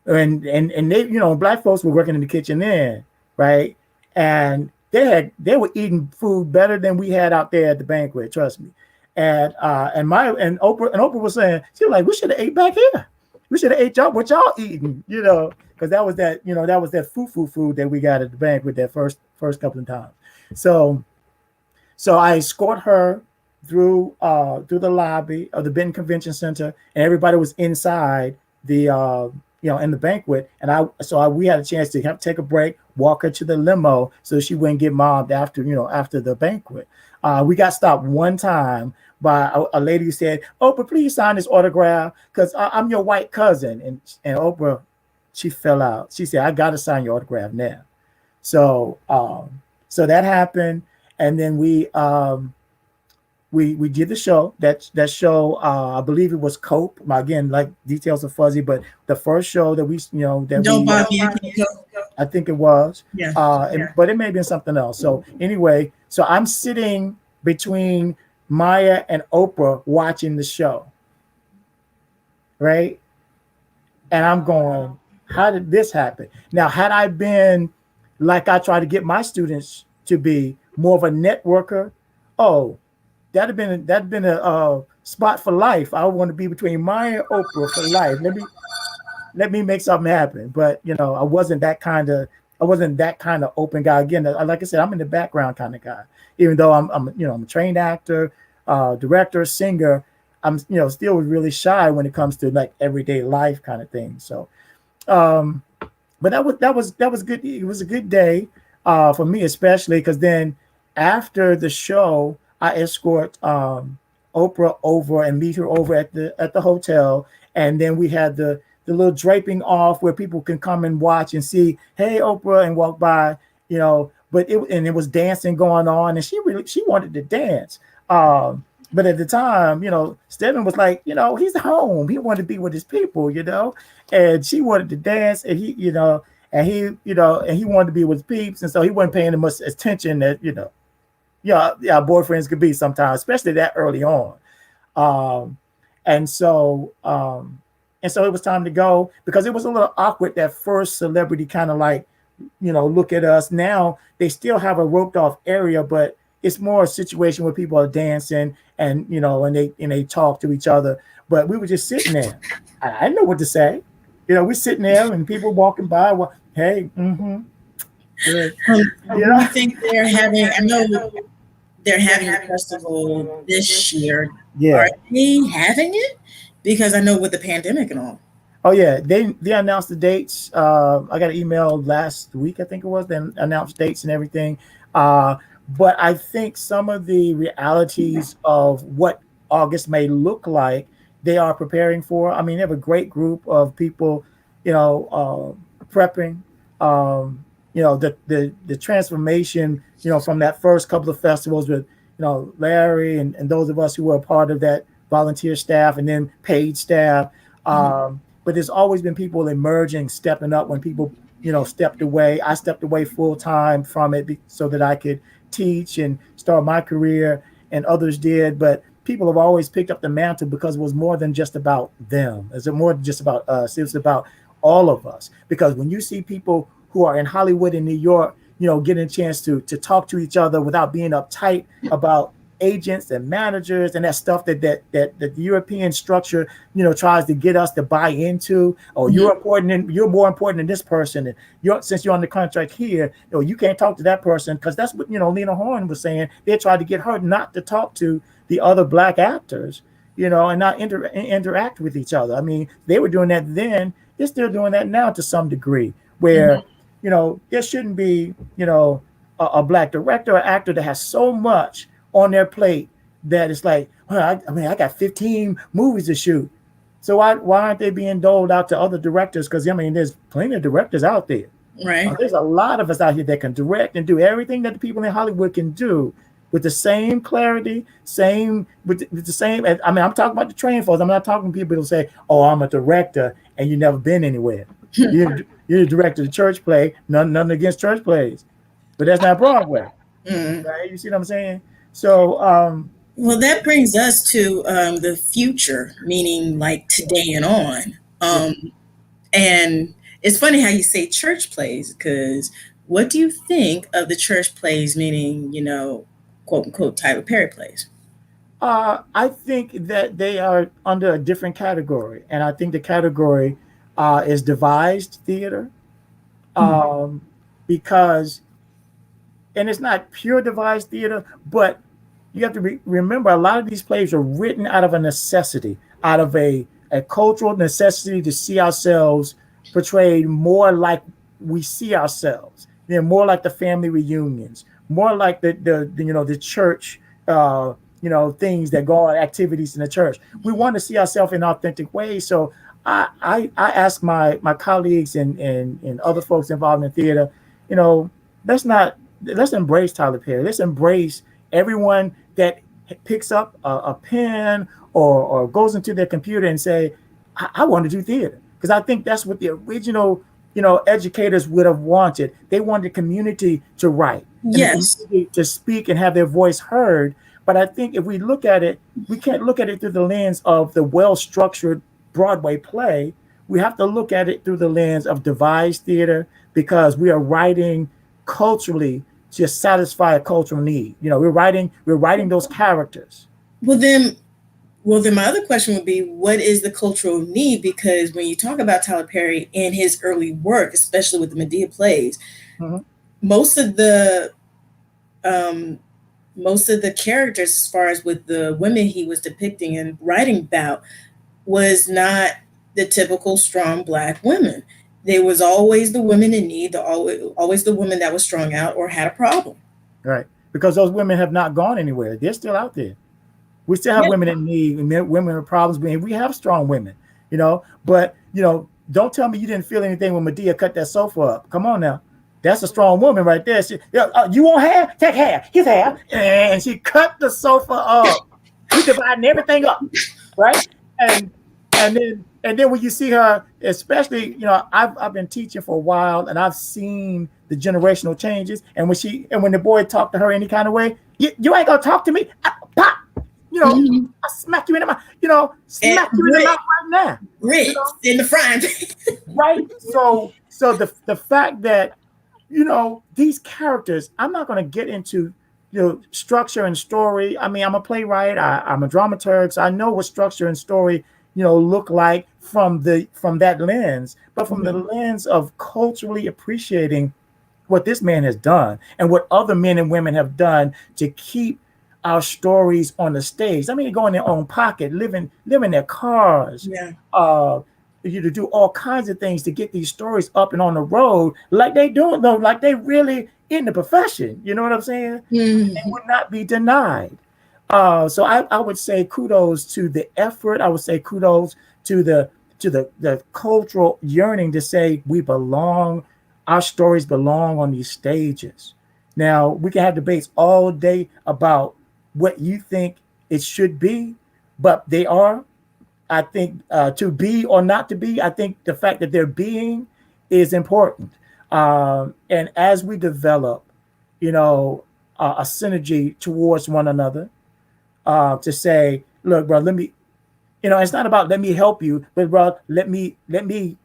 and they, Black folks were working in the kitchen then, right? And they were eating food better than we had out there at the banquet, trust me. And Oprah was saying, she was like, "We should have ate back here. We should have ate what y'all eating, because that was that food that we got at the banquet that first couple of times." So I escort her through the lobby of the Benton Convention Center, and everybody was inside the in the banquet, and we had a chance to take a break, walk her to the limo so she wouldn't get mobbed after the banquet. We got stopped one time by a lady who said, "Oprah, please sign this autograph because I'm your white cousin." And Oprah, she fell out. She said, "I got to sign your autograph now." So that happened, and then we did the show. That show, I believe it was Cope. Again, like details are fuzzy, but the first show that Don't Bother Me, I think it was. Yeah. But it may have been something else. So anyway, so I'm sitting between Maya and Oprah watching the show, right? And I'm going, how did this happen? Now, had I been like I try to get my students to be, more of a networker, that'd been a spot for life. I want to be between Maya and Oprah for life. Let me make something happen. But I wasn't that kind of I wasn't that kind of open guy. Again, like I said, I'm in the background kind of guy. Even though I'm a trained actor, director, singer, I'm still really shy when it comes to like everyday life kind of thing. So, um, but that was good. It was a good day for me, especially because then after the show, I escort Oprah over and meet her over at the hotel, and then we had the little draping off where people can come and watch and see, hey Oprah, and walk by, But it was dancing going on, and she wanted to dance. But at the time, Stedman was like, he's home. He wanted to be with his people. And she wanted to dance, and he wanted to be with peeps, and so he wasn't paying as much attention that boyfriends could be sometimes, especially that early on. Um, and so it was time to go because it was a little awkward that first celebrity kind of like, look at us. Now they still have a roped off area, but it's more a situation where people are dancing and they talk to each other. But we were just sitting there. I didn't know what to say. We're sitting there and people walking by. Well, hey, good. I think they're having. I know they're having a festival this year. Yeah. Are they having it? Because I know with the pandemic and all. Oh yeah, they announced the dates. I got an email last week, I think it was. They announced dates and everything. But I think some of the realities of what August may look like, they are preparing for. I mean, they have a great group of people, prepping. The transformation, from that first couple of festivals with, Larry and those of us who were a part of that volunteer staff and then paid staff. But there's always been people emerging, stepping up when people, stepped away. I stepped away full time from it so that I could teach and start my career, and others did. But people have always picked up the mantle because it was more than just about them. It's more than just about us. It was about all of us. Because when you see people who are in Hollywood and New York, getting a chance to talk to each other without being uptight about agents and managers and that stuff that the European structure tries to get us to buy into. Oh, you're important and you're more important than this person, and since you're on the contract here, you can't talk to that person, because that's what Lena Horne was saying. They tried to get her not to talk to the other black actors, and not interact with each other. I mean, they were doing that then. They're still doing that now to some degree, where there shouldn't be a black director or actor that has so much on their plate that it's like, I got 15 movies to shoot. So why aren't they being doled out to other directors? Because there's plenty of directors out there. Right. There's a lot of us out here that can direct and do everything that the people in Hollywood can do with the same clarity, with the same. I'm talking about the trained folks. I'm not talking to people who say, "Oh, I'm a director," and you've never been anywhere. You're the director of the church play. Nothing against church plays, but that's not Broadway. Right? You see what I'm saying? So, well, that brings us to the future, meaning like today and on. And it's funny how you say church plays, because what do you think of the church plays, meaning, quote unquote, Tyler Perry plays? I think that they are under a different category. And I think the category is devised theater, because, and it's not pure devised theater, but you have to remember a lot of these plays are written out of a necessity, out of a cultural necessity to see ourselves portrayed more like we see ourselves. More like the family reunions, more like the church, things that go on, activities in the church. We want to see ourselves in authentic ways. So I ask my colleagues and other folks involved in theater, let's embrace Tyler Perry. Let's embrace everyone that picks up a pen or goes into their computer and say, I want to do theater. Because I think that's what the original, educators would have wanted. They wanted the community to write, yes, to speak and have their voice heard. But I think if we look at it, we can't look at it through the lens of the well-structured Broadway play. We have to look at it through the lens of devised theater, because we are writing culturally to satisfy a cultural need. We're writing those characters. Well, then my other question would be, what is the cultural need? Because when you talk about Tyler Perry and his early work, especially with the Medea plays, Mhm. most of the um, most of the characters, as far as with the women he was depicting and writing about, was not the typical strong Black women. There was always the women in need, always the woman that was strung out or had a problem. Right. Because those women have not gone anywhere. They're still out there. We still have Yeah. women in need, women with problems. We have strong women, but don't tell me you didn't feel anything when Medea cut that sofa up. Come on now. That's a strong woman right there. You want hair? Take hair. Here's hair. And she cut the sofa up. We dividing everything up, right? And and then when you see her, especially, I've been teaching for a while, and I've seen the generational changes. And when the boy talked to her any kind of way, you ain't gonna talk to me. Pop, Mhm. I smack you in the mouth. And Smack you in the mouth right now. grits in the frying pan. Right. So the fact that these characters, I'm not going to get into structure and story. I mean, I'm a playwright. I'm a dramaturg, so I know what structure and story look like from that lens, but from the lens of culturally appreciating what this man has done and what other men and women have done to keep our stories on the stage. I mean, go in their own pocket, live in their cars, Yeah. to do all kinds of things to get these stories up and on the road, like they doing though, like they really in the profession. You know what I'm saying? Mhm. It would not be denied. So I would say kudos to the effort. I would say kudos to the cultural yearning to say we belong. Our stories belong on these stages. Now we can have debates all day about what you think it should be, but they are. I think to be or not to be, I think the fact that they're being is important. And as we develop, a synergy towards one another, to say, look, bro, let me, it's not about let me help you, but bro, let me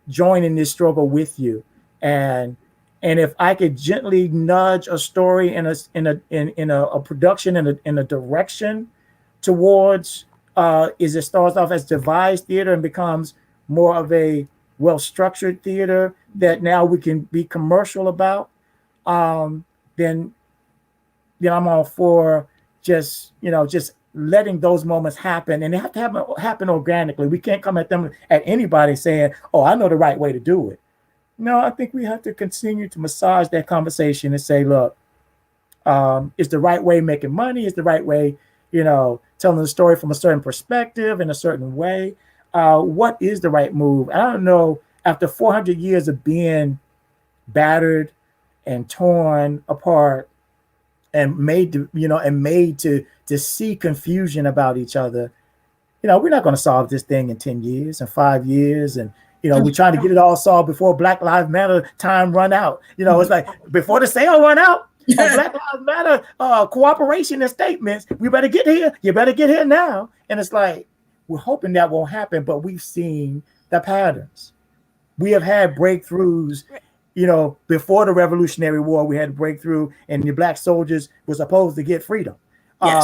join in this struggle with you. And if I could gently nudge a story in a production in a direction towards is it starts off as devised theater and becomes more of a well-structured theater that now we can be commercial about, um, then I'm all for just letting those moments happen, and they have to happen organically. We can't come at anybody saying, "Oh, I know the right way to do it." No, I think we have to continue to massage that conversation and say, "Look, is the right way making money? Is the right way, telling the story from a certain perspective in a certain way? What is the right move?" I don't know. After 400 years of being battered and torn apart and made to see confusion about each other, we're not going to solve this thing in 10 years and 5 years. And, we're trying to get it all solved before Black Lives Matter time run out. It's like before the sale run out on Black Lives Matter cooperation and statements, we better get here. You better get here now. And it's like, we're hoping that won't happen, but we've seen the patterns. We have had breakthroughs. Before the Revolutionary War, we had a breakthrough, and the Black soldiers were supposed to get freedom. Yes.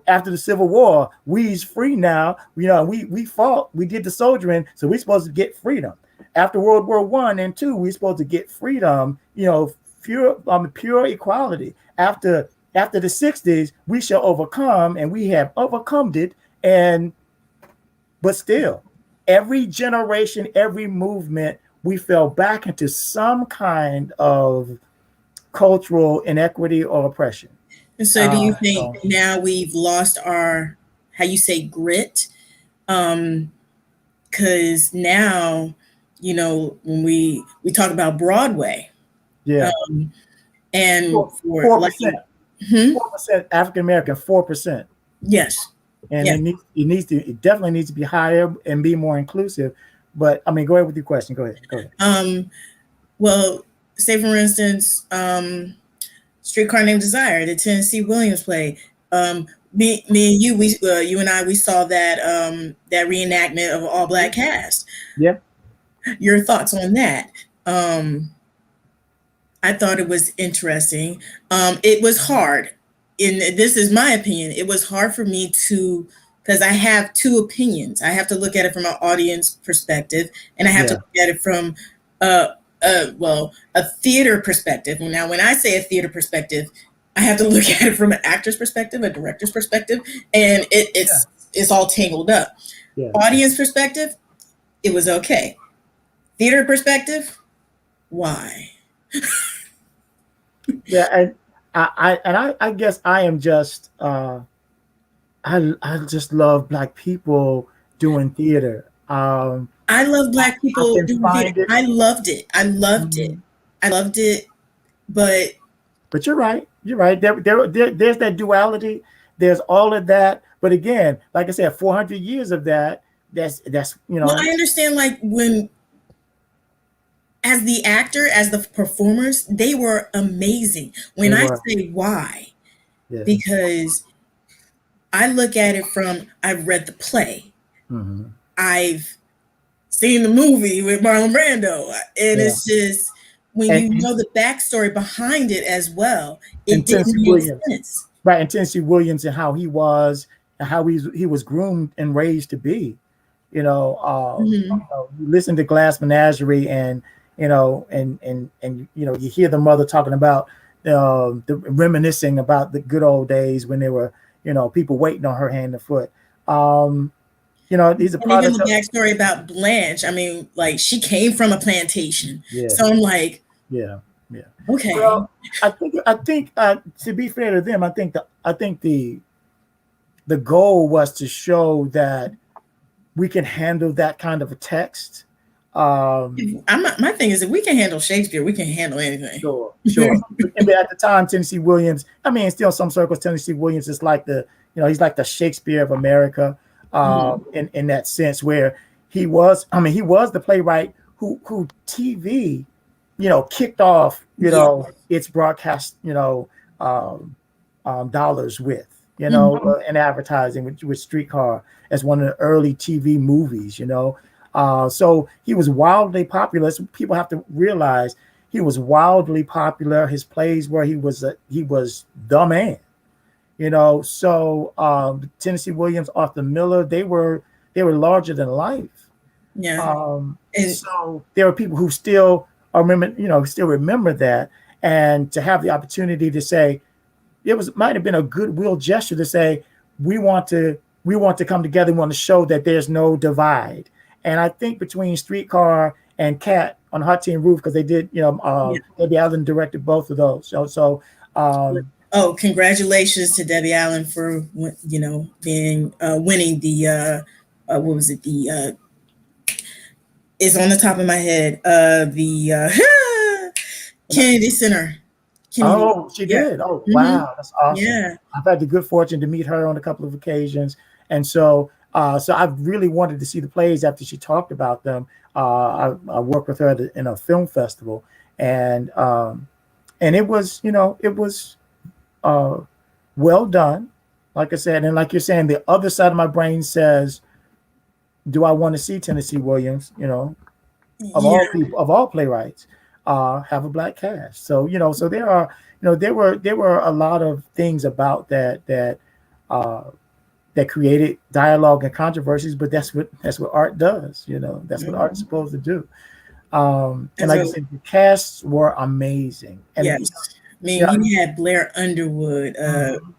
After the Civil War, we's free now. We fought, we did the soldiering, so we're supposed to get freedom. After World War I and II, we're supposed to get freedom. Pure equality. After the 60s, we shall overcome, and we have overcome it. But still, every generation, every movement, we fell back into some kind of cultural inequity or oppression. And so do you think now we've lost our, how you say, grit? Because now, when we talk about Broadway, yeah, and 4%, 4% African American, 4%. Yes, and it definitely needs to be higher and be more inclusive. But I mean, go ahead with your question. Go ahead. Well, say for instance, Streetcar Named Desire, the Tennessee Williams play. Me and you, you and I, we saw that that reenactment of an all Black cast. Yeah. Your thoughts on that? I thought it was interesting. It was hard. This is my opinion. It was hard for me to, because I have two opinions. I have to look at it from an audience perspective, and I have to look at it from a a theater perspective. Now, when I say a theater perspective, I have to look at it from an actor's perspective, a director's perspective, and it's all tangled up. Yeah. Audience perspective, it was okay. Theater perspective, why? Yeah, and I guess I am just I just love Black people doing theater. I love Black people doing theater. I loved it. Mhm. I loved it, but But you're right. You're right. There's that duality. There's all of that. But again, like I said, 400 years of that. That's well, I understand like when as the actor, as the performers, they were amazing. When they I were. say why, Yeah. because I look at it from I've read the play, Mhm. I've seen the movie with Marlon Brando, and Yeah. it's just when you And know the backstory behind it as well, it and didn't Tennessee make Williams, sense. right? And Tennessee Williams and how he was and how he was groomed and raised to be. Mhm. You listen to Glass Menagerie, and you hear the mother talking about the reminiscing about the good old days when there were people waiting on her hand and foot. These are And even products the of, backstory about Blanche, I mean, like she came from a plantation, yeah, so I'm like, yeah, yeah. okay, Well, I think to be fair to them, I think the goal was to show that we can handle that kind of a text. my thing is if we can handle Shakespeare, we can handle anything. Sure, sure. And at the time, Tennessee Williams, I mean, still some circles, Tennessee Williams is like he's like the Shakespeare of America, in that sense, where he was the playwright who TV, kicked off, Yeah. its broadcast, dollars with, and advertising with Streetcar as one of the early TV movies, So he was wildly popular. So people have to realize he was wildly popular. His plays where he was the man, So Tennessee Williams, Arthur Miller, they were larger than life. Yeah. And So there are people who still remember that, and to have the opportunity to say might have been a goodwill gesture to say we want to come together. We want to show that there's no divide. And I think between Streetcar and Cat on Hot Tin Roof, because they did, Debbie Allen directed both of those. congratulations to Debbie Allen for being winning the what was it, the is on the top of my head, the Kennedy Center. Kennedy. Oh, she Yeah. did. Oh, wow, that's awesome. Yeah. I've had the good fortune to meet her on a couple of occasions, and so I've really wanted to see the plays after she talked about them. I worked with her in a film festival, and it was well done, like I said, and like you're saying, the other side of my brain says, do I want to see Tennessee Williams, of all people, of all playwrights, have a Black cast? So so there are there were a lot of things about that created dialogue and controversies, but that's what art does. That's what art's supposed to do. And like I said, the casts were amazing. And yes. I mean, you had Blair Underwood,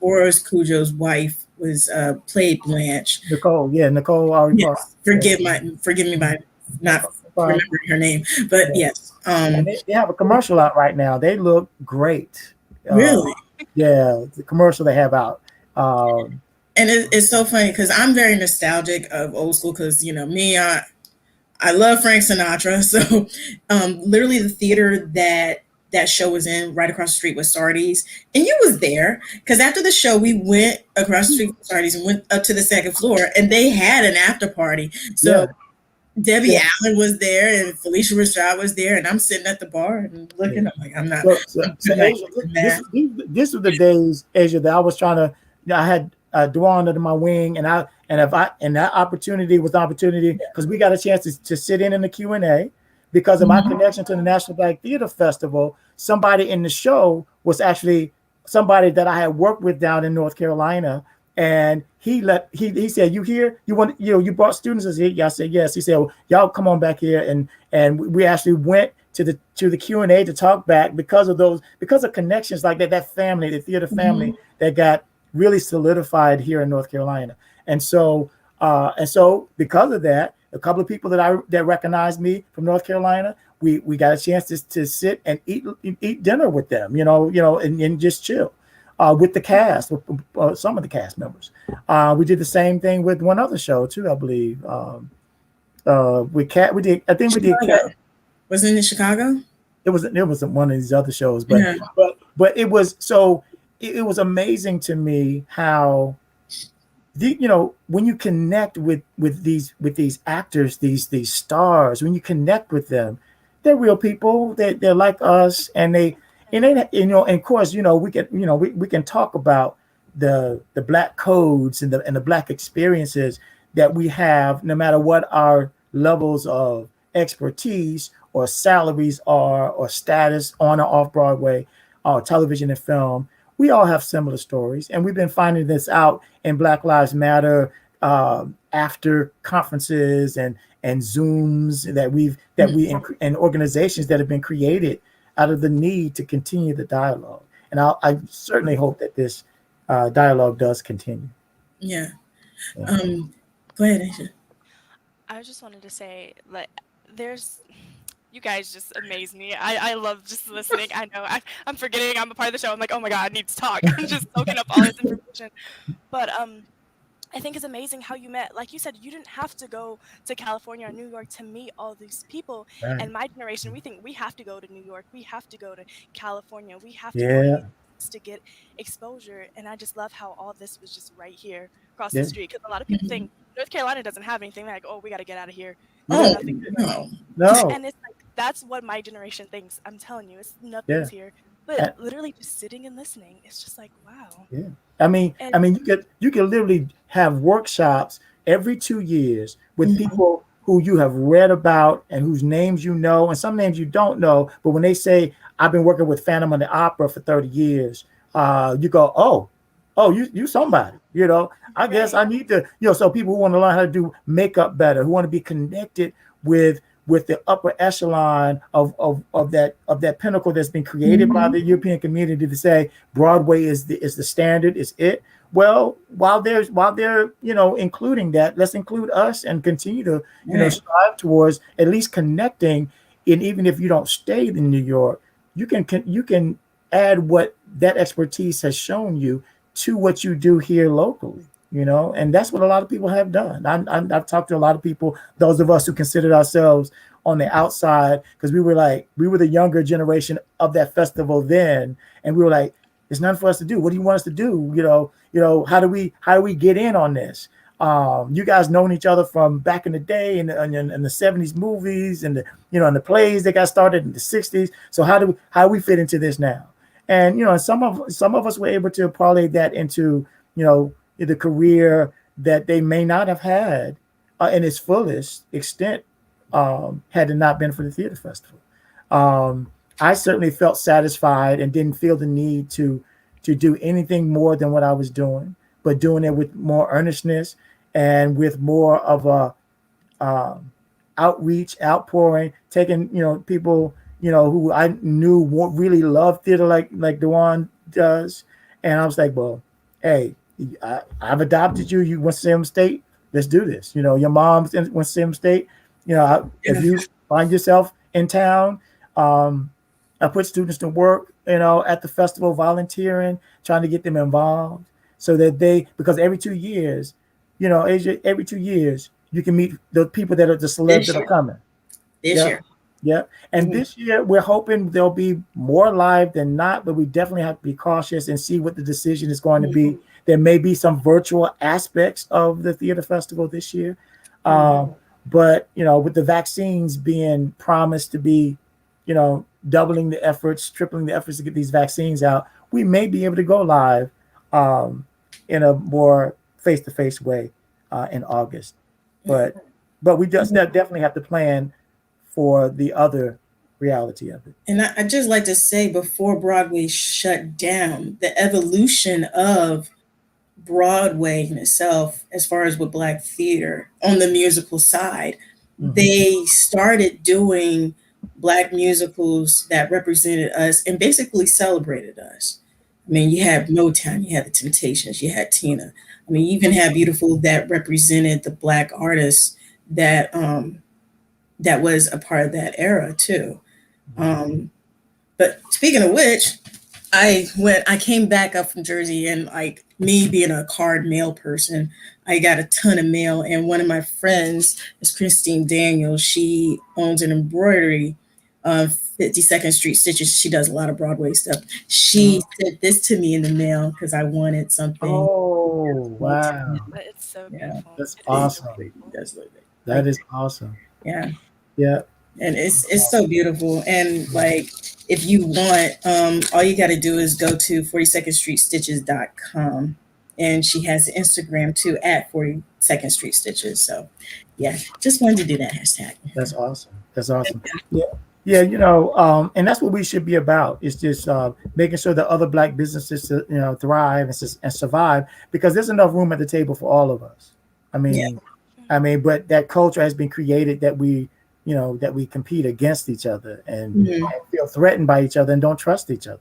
Boris Cujo's wife was played Blanche. Nicole already. Yes. Forgive me by not remembering her name, but yes. They have a commercial out right now. They look great. Really? Yeah, the commercial they have out. And it's so funny because I'm very nostalgic of old school because me, I love Frank Sinatra. So literally the theater that show was in right across the street was Sardi's, and you was there because after the show we went across the street from Sardi's and went up to the second floor, and they had an after party. So Debbie Allen was there and Felicia Rashad was there, and I'm sitting at the bar and looking. I'm like, I'm not. Asia, this was the days, Asia, that I was trying to. I had Dwan under my wing, and that opportunity was opportunity because we got a chance to sit in the Q&A. Because of my connection to the National Black Theater Festival, somebody in the show was actually somebody that I had worked with down in North Carolina, and he said, "You here? You brought students?" I said, "Yeah." I said, "Yes." He said, well, "Y'all come on back here," and we actually went the Q&A to talk back because of connections like that family, the theater family that got really solidified here in North Carolina. And so because of that, a couple of people that recognized me from North Carolina, we got a chance to sit and eat dinner with them, and just chill with the cast, with some of the cast members. We did the same thing with one other show too, I believe. With Cat, we did Cat. Wasn't it in Chicago? It wasn't one of these other shows, but it was it was amazing to me how when you connect with these actors, these stars, when you connect with them, they're real people. They're like us, and and of course, we can talk about the Black codes and the Black experiences that we have, no matter what our levels of expertise or salaries are, or status on or off Broadway, or television and film. We all have similar stories, and we've been finding this out in Black Lives Matter after conferences and Zooms and organizations that have been created out of the need to continue the dialogue. And I certainly hope that this dialogue does continue. Yeah. Go ahead, Aisha. I just wanted to say, you guys just amaze me. I love just listening. I know I'm forgetting I'm a part of the show. I'm like, oh my God, I need to talk. I'm just soaking up all this information. But I think it's amazing how you met. Like you said, you didn't have to go to California or New York to meet all these people. Right. And my generation, we think we have to go to New York. We have to go to California. We have to go to get exposure. And I just love how all this was just right here across the street. Because a lot of people think North Carolina doesn't have anything. They're like, oh, we got to get out of here. No. And it's like, that's what my generation thinks. I'm telling you, it's nothing's here. But literally just sitting and listening, it's just like, wow. Yeah. I mean, you could literally have workshops every 2 years with people who you have read about and whose names you know, and some names you don't know. But when they say, I've been working with Phantom of the Opera for 30 years, you go, oh, you somebody, I guess I need to, so people who want to learn how to do makeup better, who want to be connected with the upper echelon of that pinnacle that's been created by the European community to say Broadway is the standard, is it. Well, while they're including that, let's include us and continue to strive towards at least connecting. And even if you don't stay in New York, you can add what that expertise has shown you to what you do here locally. And that's what a lot of people have done. I've talked to a lot of people, those of us who considered ourselves on the outside, because we were the younger generation of that festival then, and we were like, there's nothing for us to do. What do you want us to do? How do we get in on this? You guys known each other from back in the day in the 70s movies and the plays that got started in the 60s. So how do we fit into this now? And some of us were able to parlay that into the career that they may not have had in its fullest extent had it not been for the theater festival. I certainly felt satisfied and didn't feel the need to do anything more than what I was doing, but doing it with more earnestness and with more of a outreach, outpouring, taking people who I knew really loved theater like Dewan does, and I was like, well, hey, I've adopted you. You want Salem State? Let's do this. Your mom's in Salem State. If you find yourself in town, I put students to work, at the festival, volunteering, trying to get them involved, so that because every 2 years, every 2 years you can meet the people that are the celebs that are coming. This year. Yeah. And this year we're hoping there'll be more live than not, but we definitely have to be cautious and see what the decision is going to be. There may be some virtual aspects of the theater festival this year. But, with the vaccines being promised to be, doubling the efforts, tripling the efforts to get these vaccines out, we may be able to go live in a more face-to-face way in August. But we just definitely have to plan for the other reality of it. And I'd just like to say, before Broadway shut down, the evolution of Broadway in itself, as far as with Black theater on the musical side, they started doing Black musicals that represented us and basically celebrated us. I mean, you had Motown, you had the Temptations, you had Tina. I mean, you even had Beautiful that represented the Black artists that that was a part of that era too. Um, but speaking of which, I came back up from Jersey, and like me being a card mail person, I got a ton of mail. And one of my friends is Christine Daniels. She owns an embroidery, 52nd Street Stitches. She does a lot of Broadway stuff. She sent this to me in the mail because I wanted something. Oh, wow. It's so Yeah, beautiful. That's It is awesome. so beautiful. That is awesome. Yeah. Yeah. And it's so beautiful. And like, if you want, all you got to do is go to 42ndstreetstitches.com, and she has Instagram too at 42nd Street Stitches. So yeah, just wanted to do that hashtag. That's awesome. That's awesome. Yeah. Yeah, and that's what we should be about. It's just making sure that other Black businesses, thrive and survive, because there's enough room at the table for all of us. I mean, but that culture has been created that we compete against each other and feel threatened by each other and don't trust each other.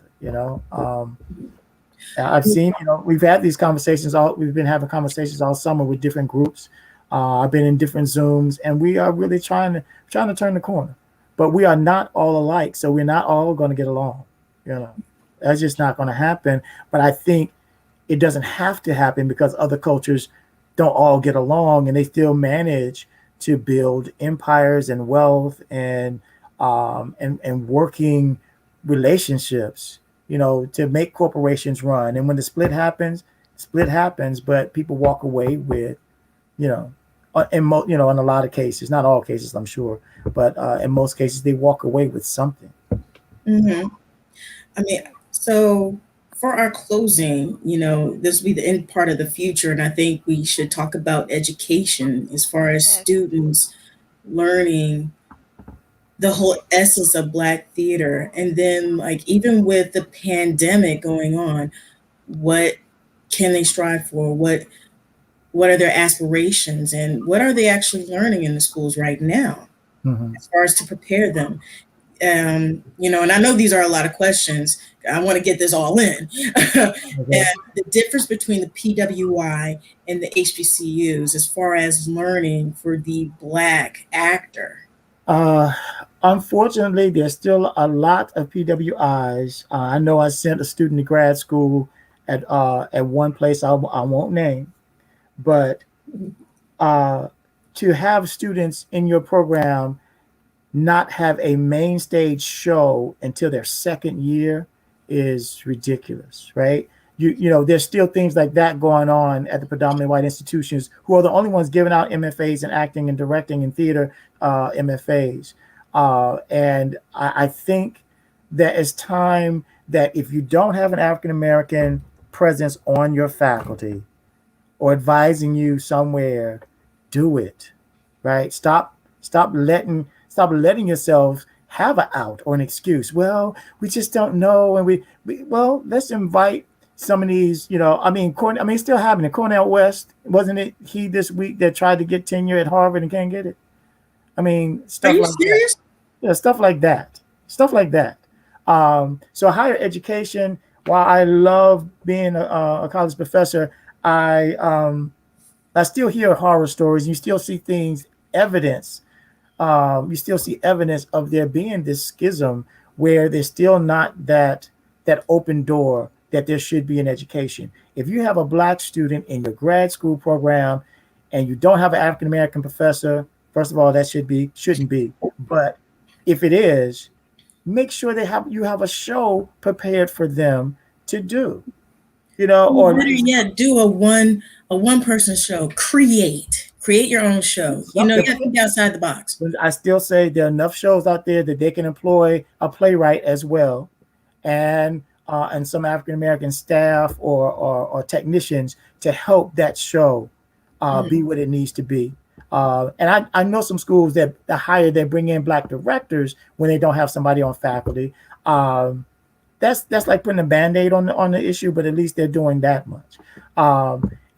I've seen, we've had these conversations we've been having conversations all summer with different groups. I've been in different Zooms, and we are really trying to turn the corner. But we are not all alike, so we're not all going to get along. That's just not going to happen. But I think it doesn't have to happen, because other cultures don't all get along, and they still manage to build empires and wealth and working relationships, to make corporations run. And when the split happens, but people walk away with, in a lot of cases, not all cases, I'm sure, but in most cases, they walk away with something. Mm-hmm. I mean, so for our closing, this will be the end part of the future, and I think we should talk about education as far as students learning the whole essence of Black theater. And then, like, even with the pandemic going on, what can they strive for? What are their aspirations, and what are they actually learning in the schools right now, as far as to prepare them? And I know these are a lot of questions. I want to get this all in. And the difference between the PWI and the HBCUs as far as learning for the Black actor. Unfortunately, there's still a lot of PWIs. I know I sent a student to grad school at one place I won't name, but to have students in your program not have a main stage show until their second year is ridiculous, right? There's still things like that going on at the predominantly white institutions, who are the only ones giving out MFAs in acting and directing and theater MFAs. And I think that it's time that if you don't have an African American presence on your faculty or advising you somewhere, do it, right? Stop letting yourself have an out or an excuse. Well, we just don't know, and well, let's invite some of these. It's still happening. Cornell West, wasn't it he this week that tried to get tenure at Harvard and can't get it? Stuff Are you like serious? that. Yeah, stuff like that. So higher education. While I love being a college professor, I still hear horror stories. You still see evidence. You still see evidence of there being this schism where there's still not that open door that there should be in education. If you have a Black student in your grad school program and you don't have an African American professor, first of all, that shouldn't be. But if it is, make sure you have a show prepared for them to do. Or better yet, do a one person show. Create your own show. You got to think outside the box. I still say there are enough shows out there that they can employ a playwright as well, and some African American staff or technicians to help that show be what it needs to be. And I know some schools that they bring in Black directors when they don't have somebody on faculty. That's like putting a Band-Aid on the issue, but at least they're doing that much.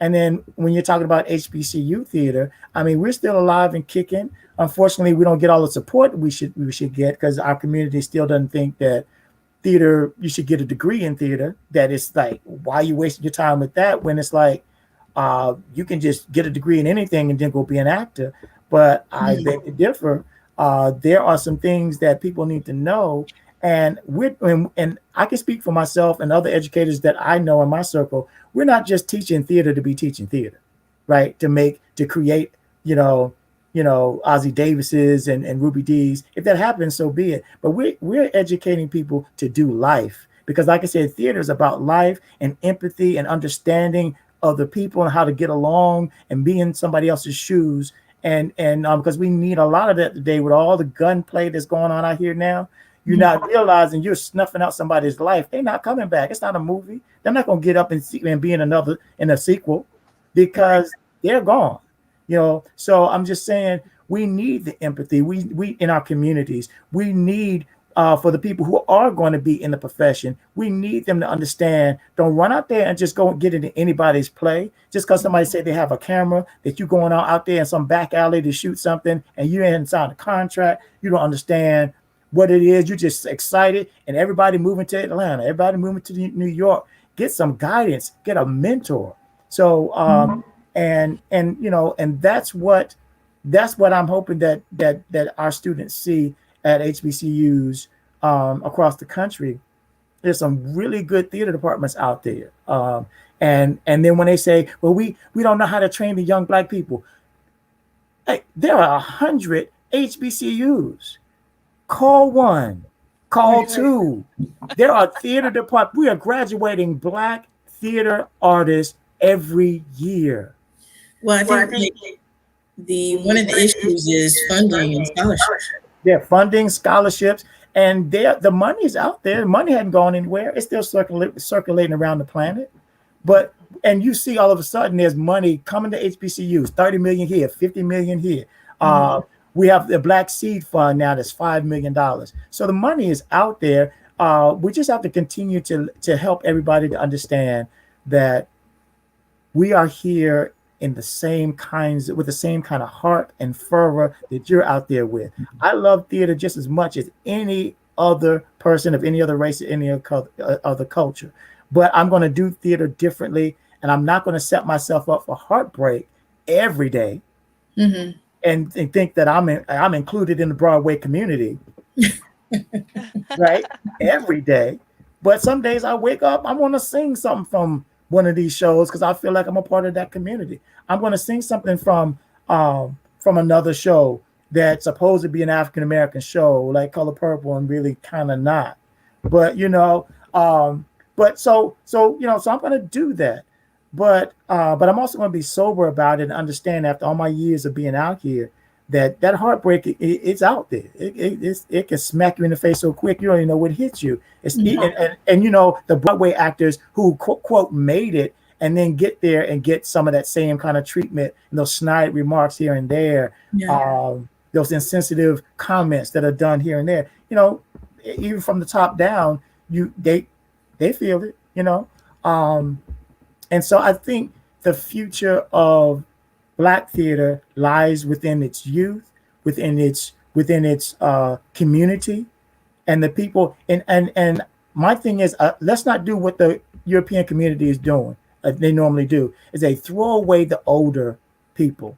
And then when you're talking about HBCU theater, we're still alive and kicking. unfortunately, we don't get all the support we should get, because our community still doesn't think that theater, you should get a degree in theater. That it's like, why are you wasting your time with that, when it's like, you can just get a degree in anything and then go be an actor. But I beg to differ. There are some things that people need to know, and and I can speak for myself and other educators that I know in my circle. We're not just teaching theater to be teaching theater, right? To create, Ozzie Davises and Ruby Dees. If that happens, so be it. But we're educating people to do life, because, like I said, theater is about life and empathy and understanding other people and how to get along and be in somebody else's shoes. And because we need a lot of that today with all the gunplay that's going on out here now. You're not realizing you're snuffing out somebody's life. They're not coming back. It's not a movie. They're not going to get up and be in a sequel, because they're gone. So I'm just saying, we need the empathy. We in our communities, we need, for the people who are going to be in the profession, we need them to understand. Don't run out there and just go and get into anybody's play. Just because somebody say they have a camera, that you're going out there in some back alley to shoot something, and you ain't signed a contract. You don't understand what it is. You're just excited, and everybody moving to Atlanta, everybody moving to New York. Get some guidance, get a mentor. So and that's what I'm hoping that our students see at HBCUs across the country. There's some really good theater departments out there. And then when they say, well, we don't know how to train the young Black people. Hey, there are 100 HBCUs. Call one, call two. There are theater departments. We are graduating Black theater artists every year. Well, I think one of the issues is funding and scholarships. Yeah, funding, scholarships, and the money is out there. The money hadn't gone anywhere. It's still circulating around the planet. And you see, all of a sudden, there's money coming to HBCUs, 30 million here, 50 million here. We have the Black Seed Fund now that's $5 million. So the money is out there. We just have to continue to help everybody to understand that we are here with the same kind of heart and fervor that you're out there with. I love theater just as much as any other person of any other race or any other culture. But I'm going to do theater differently, and I'm not going to set myself up for heartbreak every day. And think that I'm included in the Broadway community, right? Every day. But some days I wake up, I want to sing something from one of these shows because I feel like I'm a part of that community. I'm going to sing something from another show that's supposed to be an African American show, like Color Purple, and really kind of not. But so I'm going to do that. But I'm also going to be sober about it and understand, after all my years of being out here, that heartbreak, it's out there. It can smack you in the face so quick you don't even know what hits you. It's and the Broadway actors who quote made it and then get there and get some of that same kind of treatment, and those snide remarks here and there, those insensitive comments that are done here and there. Even from the top down, they feel it. And so I think the future of Black theater lies within its youth, within its community, and the people. And my thing is, let's not do what the European community is doing. They normally do, is they throw away the older people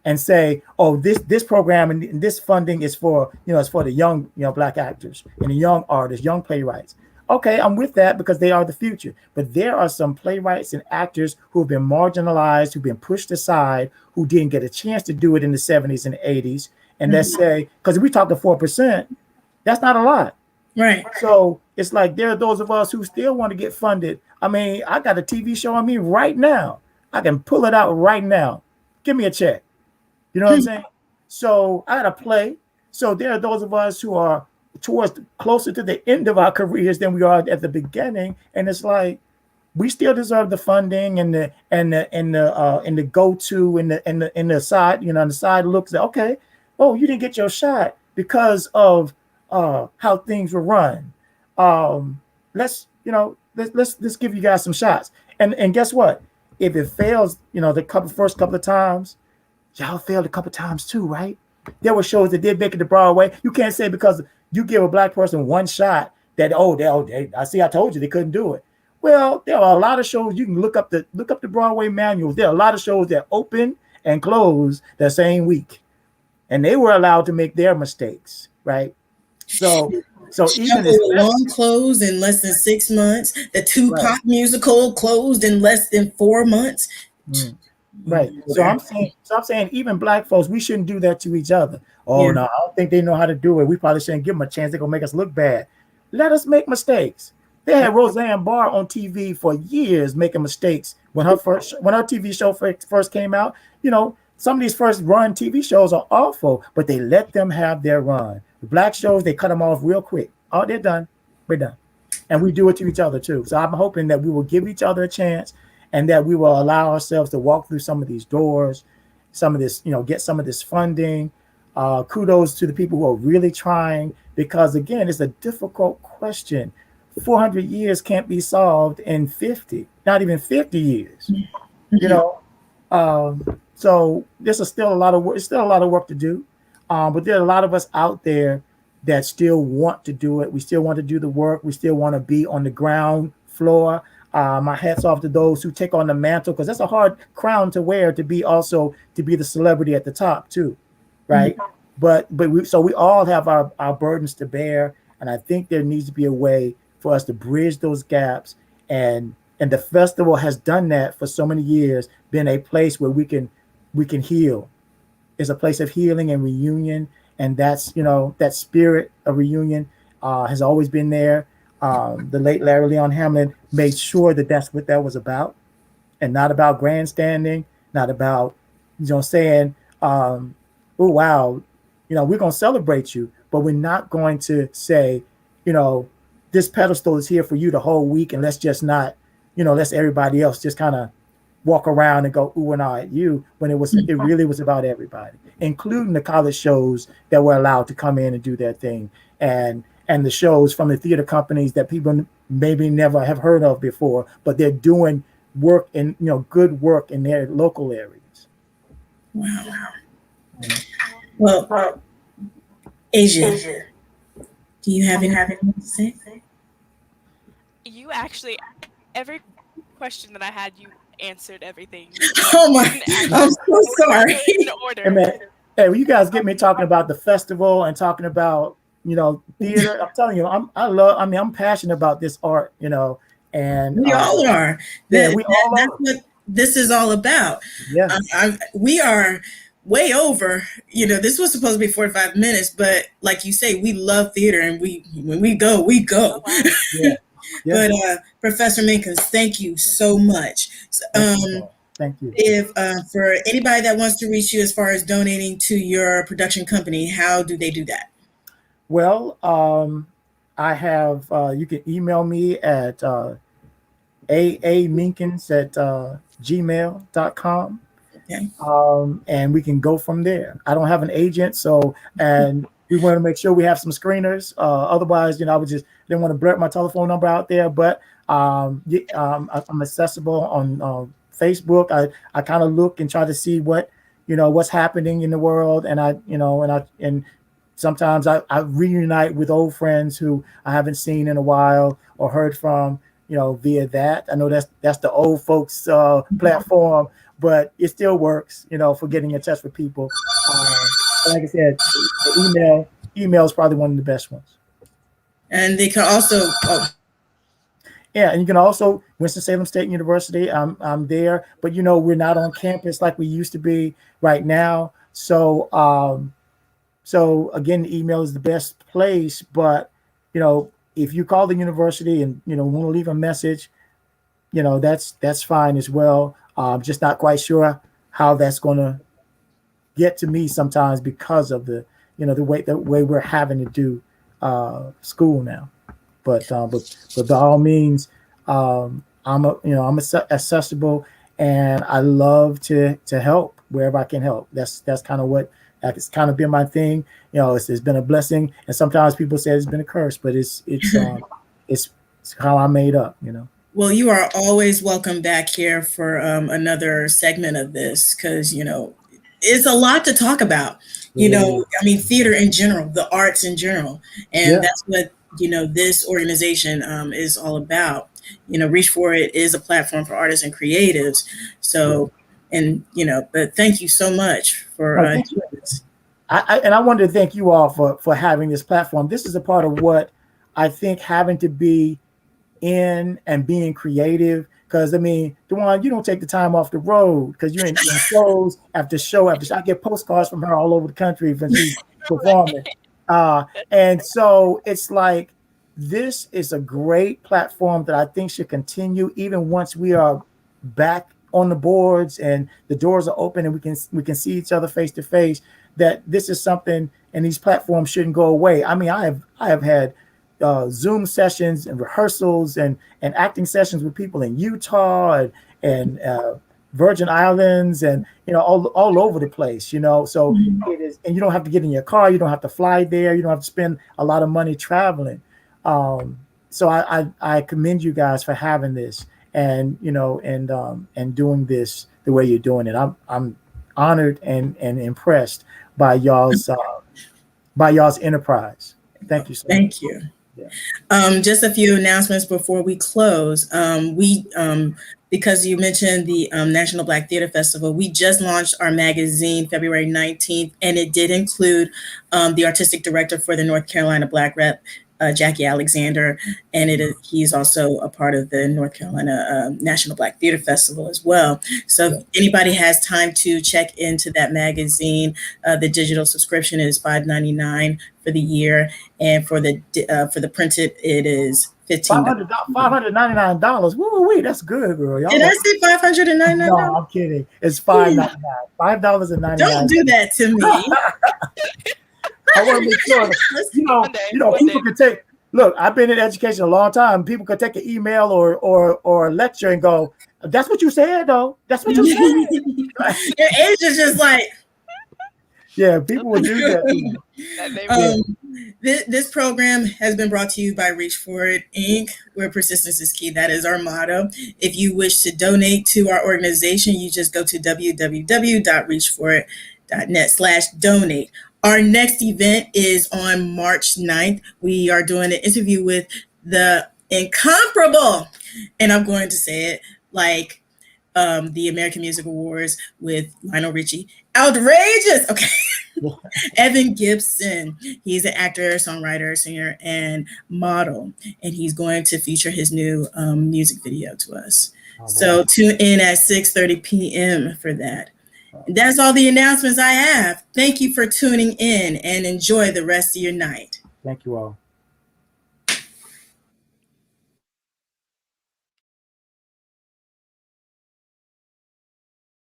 and say, oh, this program and this funding is for it's for the young Black actors and the young artists, young playwrights. Okay, I'm with that because they are the future. But there are some playwrights and actors who have been marginalized, who've been pushed aside, who didn't get a chance to do it in the 70s and 80s. And let's say, because we talk to 4%, that's not a lot. Right. So it's like there are those of us who still want to get funded. I mean, I got a TV show on me right now. I can pull it out right now. Give me a check. You know what I'm saying? So I got to play. So there are those of us who are closer to the end of our careers than we are at the beginning, and it's like we still deserve the funding and the go-to and the side, the side looks at, okay, oh, you didn't get your shot because of how things were run. Let's give you guys some shots. And guess what? If it fails, the first couple of times, y'all failed a couple of times too, right? There were shows that did make it to Broadway. You can't say because you give a black person one shot that I see I told you they couldn't do it. Well, there are a lot of shows you can look up the Broadway manuals. There are a lot of shows that open and close the same week, and they were allowed to make their mistakes, right? So even Long closed in less than 6 months. The Tupac musical closed in less than 4 months. Right. So I'm saying even black folks, we shouldn't do that to each other. Oh no, I don't think they know how to do it. We probably shouldn't give them a chance. They're gonna make us look bad. Let us make mistakes. They had Roseanne Barr on TV for years making mistakes when her TV show first came out. You know, some of these first run TV shows are awful, but they let them have their run. The black shows, they cut them off real quick. Oh, they're done. We're done. And we do it to each other too. So I'm hoping that we will give each other a chance and that we will allow ourselves to walk through some of these doors, some of this, get some of this funding. Kudos to the people who are really trying, because again, it's a difficult question. 400 years can't be solved in 50, not even 50 years, so this is still a lot of work. It's still a lot of work to do. But there are a lot of us out there that still want to do it. We still want to do the work. We still want to be on the ground floor. My hat's off to those who take on the mantle, because that's a hard crown to wear, to be the celebrity at the top too, right? Mm-hmm. But we all have our burdens to bear, and I think there needs to be a way for us to bridge those gaps, and the festival has done that for so many years, been a place where we can heal. It's a place of healing and reunion, and that's that spirit of reunion has always been there. The late Larry Leon Hamlin made sure that that's what that was about, and not about grandstanding, not about saying, oh wow, we're going to celebrate you, but we're not going to say, this pedestal is here for you the whole week, and let's just not, let's everybody else just kind of walk around and go ooh and ah at you, when it really was about everybody, including the college shows that were allowed to come in and do their thing, and the shows from the theater companies that people maybe never have heard of before, but they're doing work in good work in their local areas. Wow. Well, Asia, do you have anything to say? You actually, every question that I had, you answered everything. Oh my! I'm so sorry. In order. Hey, well, you guys get me talking about the festival and talking about theater. I'm telling you, I'm passionate about this art. And we all are. That's what this is all about. Yeah, we are way over. This was supposed to be 45 minutes, but like you say, we love theater, and when we go, we go. Oh, wow. Yeah. But Professor Minkins, thank you so much. Thank you. If for anybody that wants to reach you as far as donating to your production company, how do they do that? Well, I have you can email me at aaminkins@gmail.com. Okay. And we can go from there. I don't have an agent, and we want to make sure we have some screeners. Otherwise, I didn't want to blurt my telephone number out there. But I'm accessible on Facebook. I kind of look and try to see what's happening in the world, and sometimes I reunite with old friends who I haven't seen in a while or heard from, via that. I know that's the old folks platform, but it still works, for getting in touch with people. Like I said, email is probably one of the best ones. And they can also, yeah, and you can also Winston-Salem State University. I'm there, but we're not on campus like we used to be right now. So again, the email is the best place. But if you call the university and want to leave a message, that's fine as well. I'm just not quite sure how that's going to get to me sometimes because of the way we're having to do school now. But by all means, I'm accessible, and I love to help wherever I can help. That's kind of what it's kind of been my thing. It's been a blessing, and sometimes people say it's been a curse, but it's how I made up. Well, you are always welcome back here for another segment of this, because it's a lot to talk about. I mean, theater in general, the arts in general, and that's what this organization is all about. Reach for It is a platform for artists and creatives. So, and but thank you so much for doing this. I wanted to thank you all for having this platform. This is a part of what I think having to be in and being creative. Because I mean, DeJuan, you don't take the time off the road because you're in shows after show after show. I get postcards from her all over the country when she's performing. And so it's like, this is a great platform that I think should continue even once we are back on the boards and the doors are open and we can see each other face to face. That this is something, and these platforms shouldn't go away. I mean, I have had Zoom sessions and rehearsals and acting sessions with people in Utah and Virgin Islands and all over the place. So it is, and you don't have to get in your car, you don't have to fly there, you don't have to spend a lot of money traveling. So I commend you guys for having this and doing this the way you're doing it. I'm honored and impressed by y'all's enterprise. Thank you so much. Thank you. Yeah. Just a few announcements before we close. Because you mentioned the National Black Theater Festival, we just launched our magazine February 19th, and it did include the artistic director for the North Carolina Black Rep, Jackie Alexander, and he's also a part of the North Carolina National Black Theater Festival as well. So if anybody has time to check into that magazine, the digital subscription is $5.99 for the year, and for the printed it is $15. $599. Woo-wee, that's good, girl. Did I say $599? No, I'm kidding. It's $5.99. $5.99. Don't do that to me. I want to make sure, people can take. Look, I've been in education a long time. People could take an email or a lecture and go, "That's what you said, though. That's what you said." Your age is just like. Yeah, people will do that. This program has been brought to you by Reach For It, Inc., where persistence is key. That is our motto. If you wish to donate to our organization, you just go to www.reachforit.net/donate. Our next event is on March 9th. We are doing an interview with the incomparable, and I'm going to say it like the American Music Awards with Lionel Richie. Outrageous. Okay. Evan Gibson. He's an actor, songwriter, singer, and model, and he's going to feature his new music video to us. Oh, wow. So tune in at 6:30 p.m. for that. That's all the announcements I have. Thank you for tuning in and enjoy the rest of your night. Thank you all.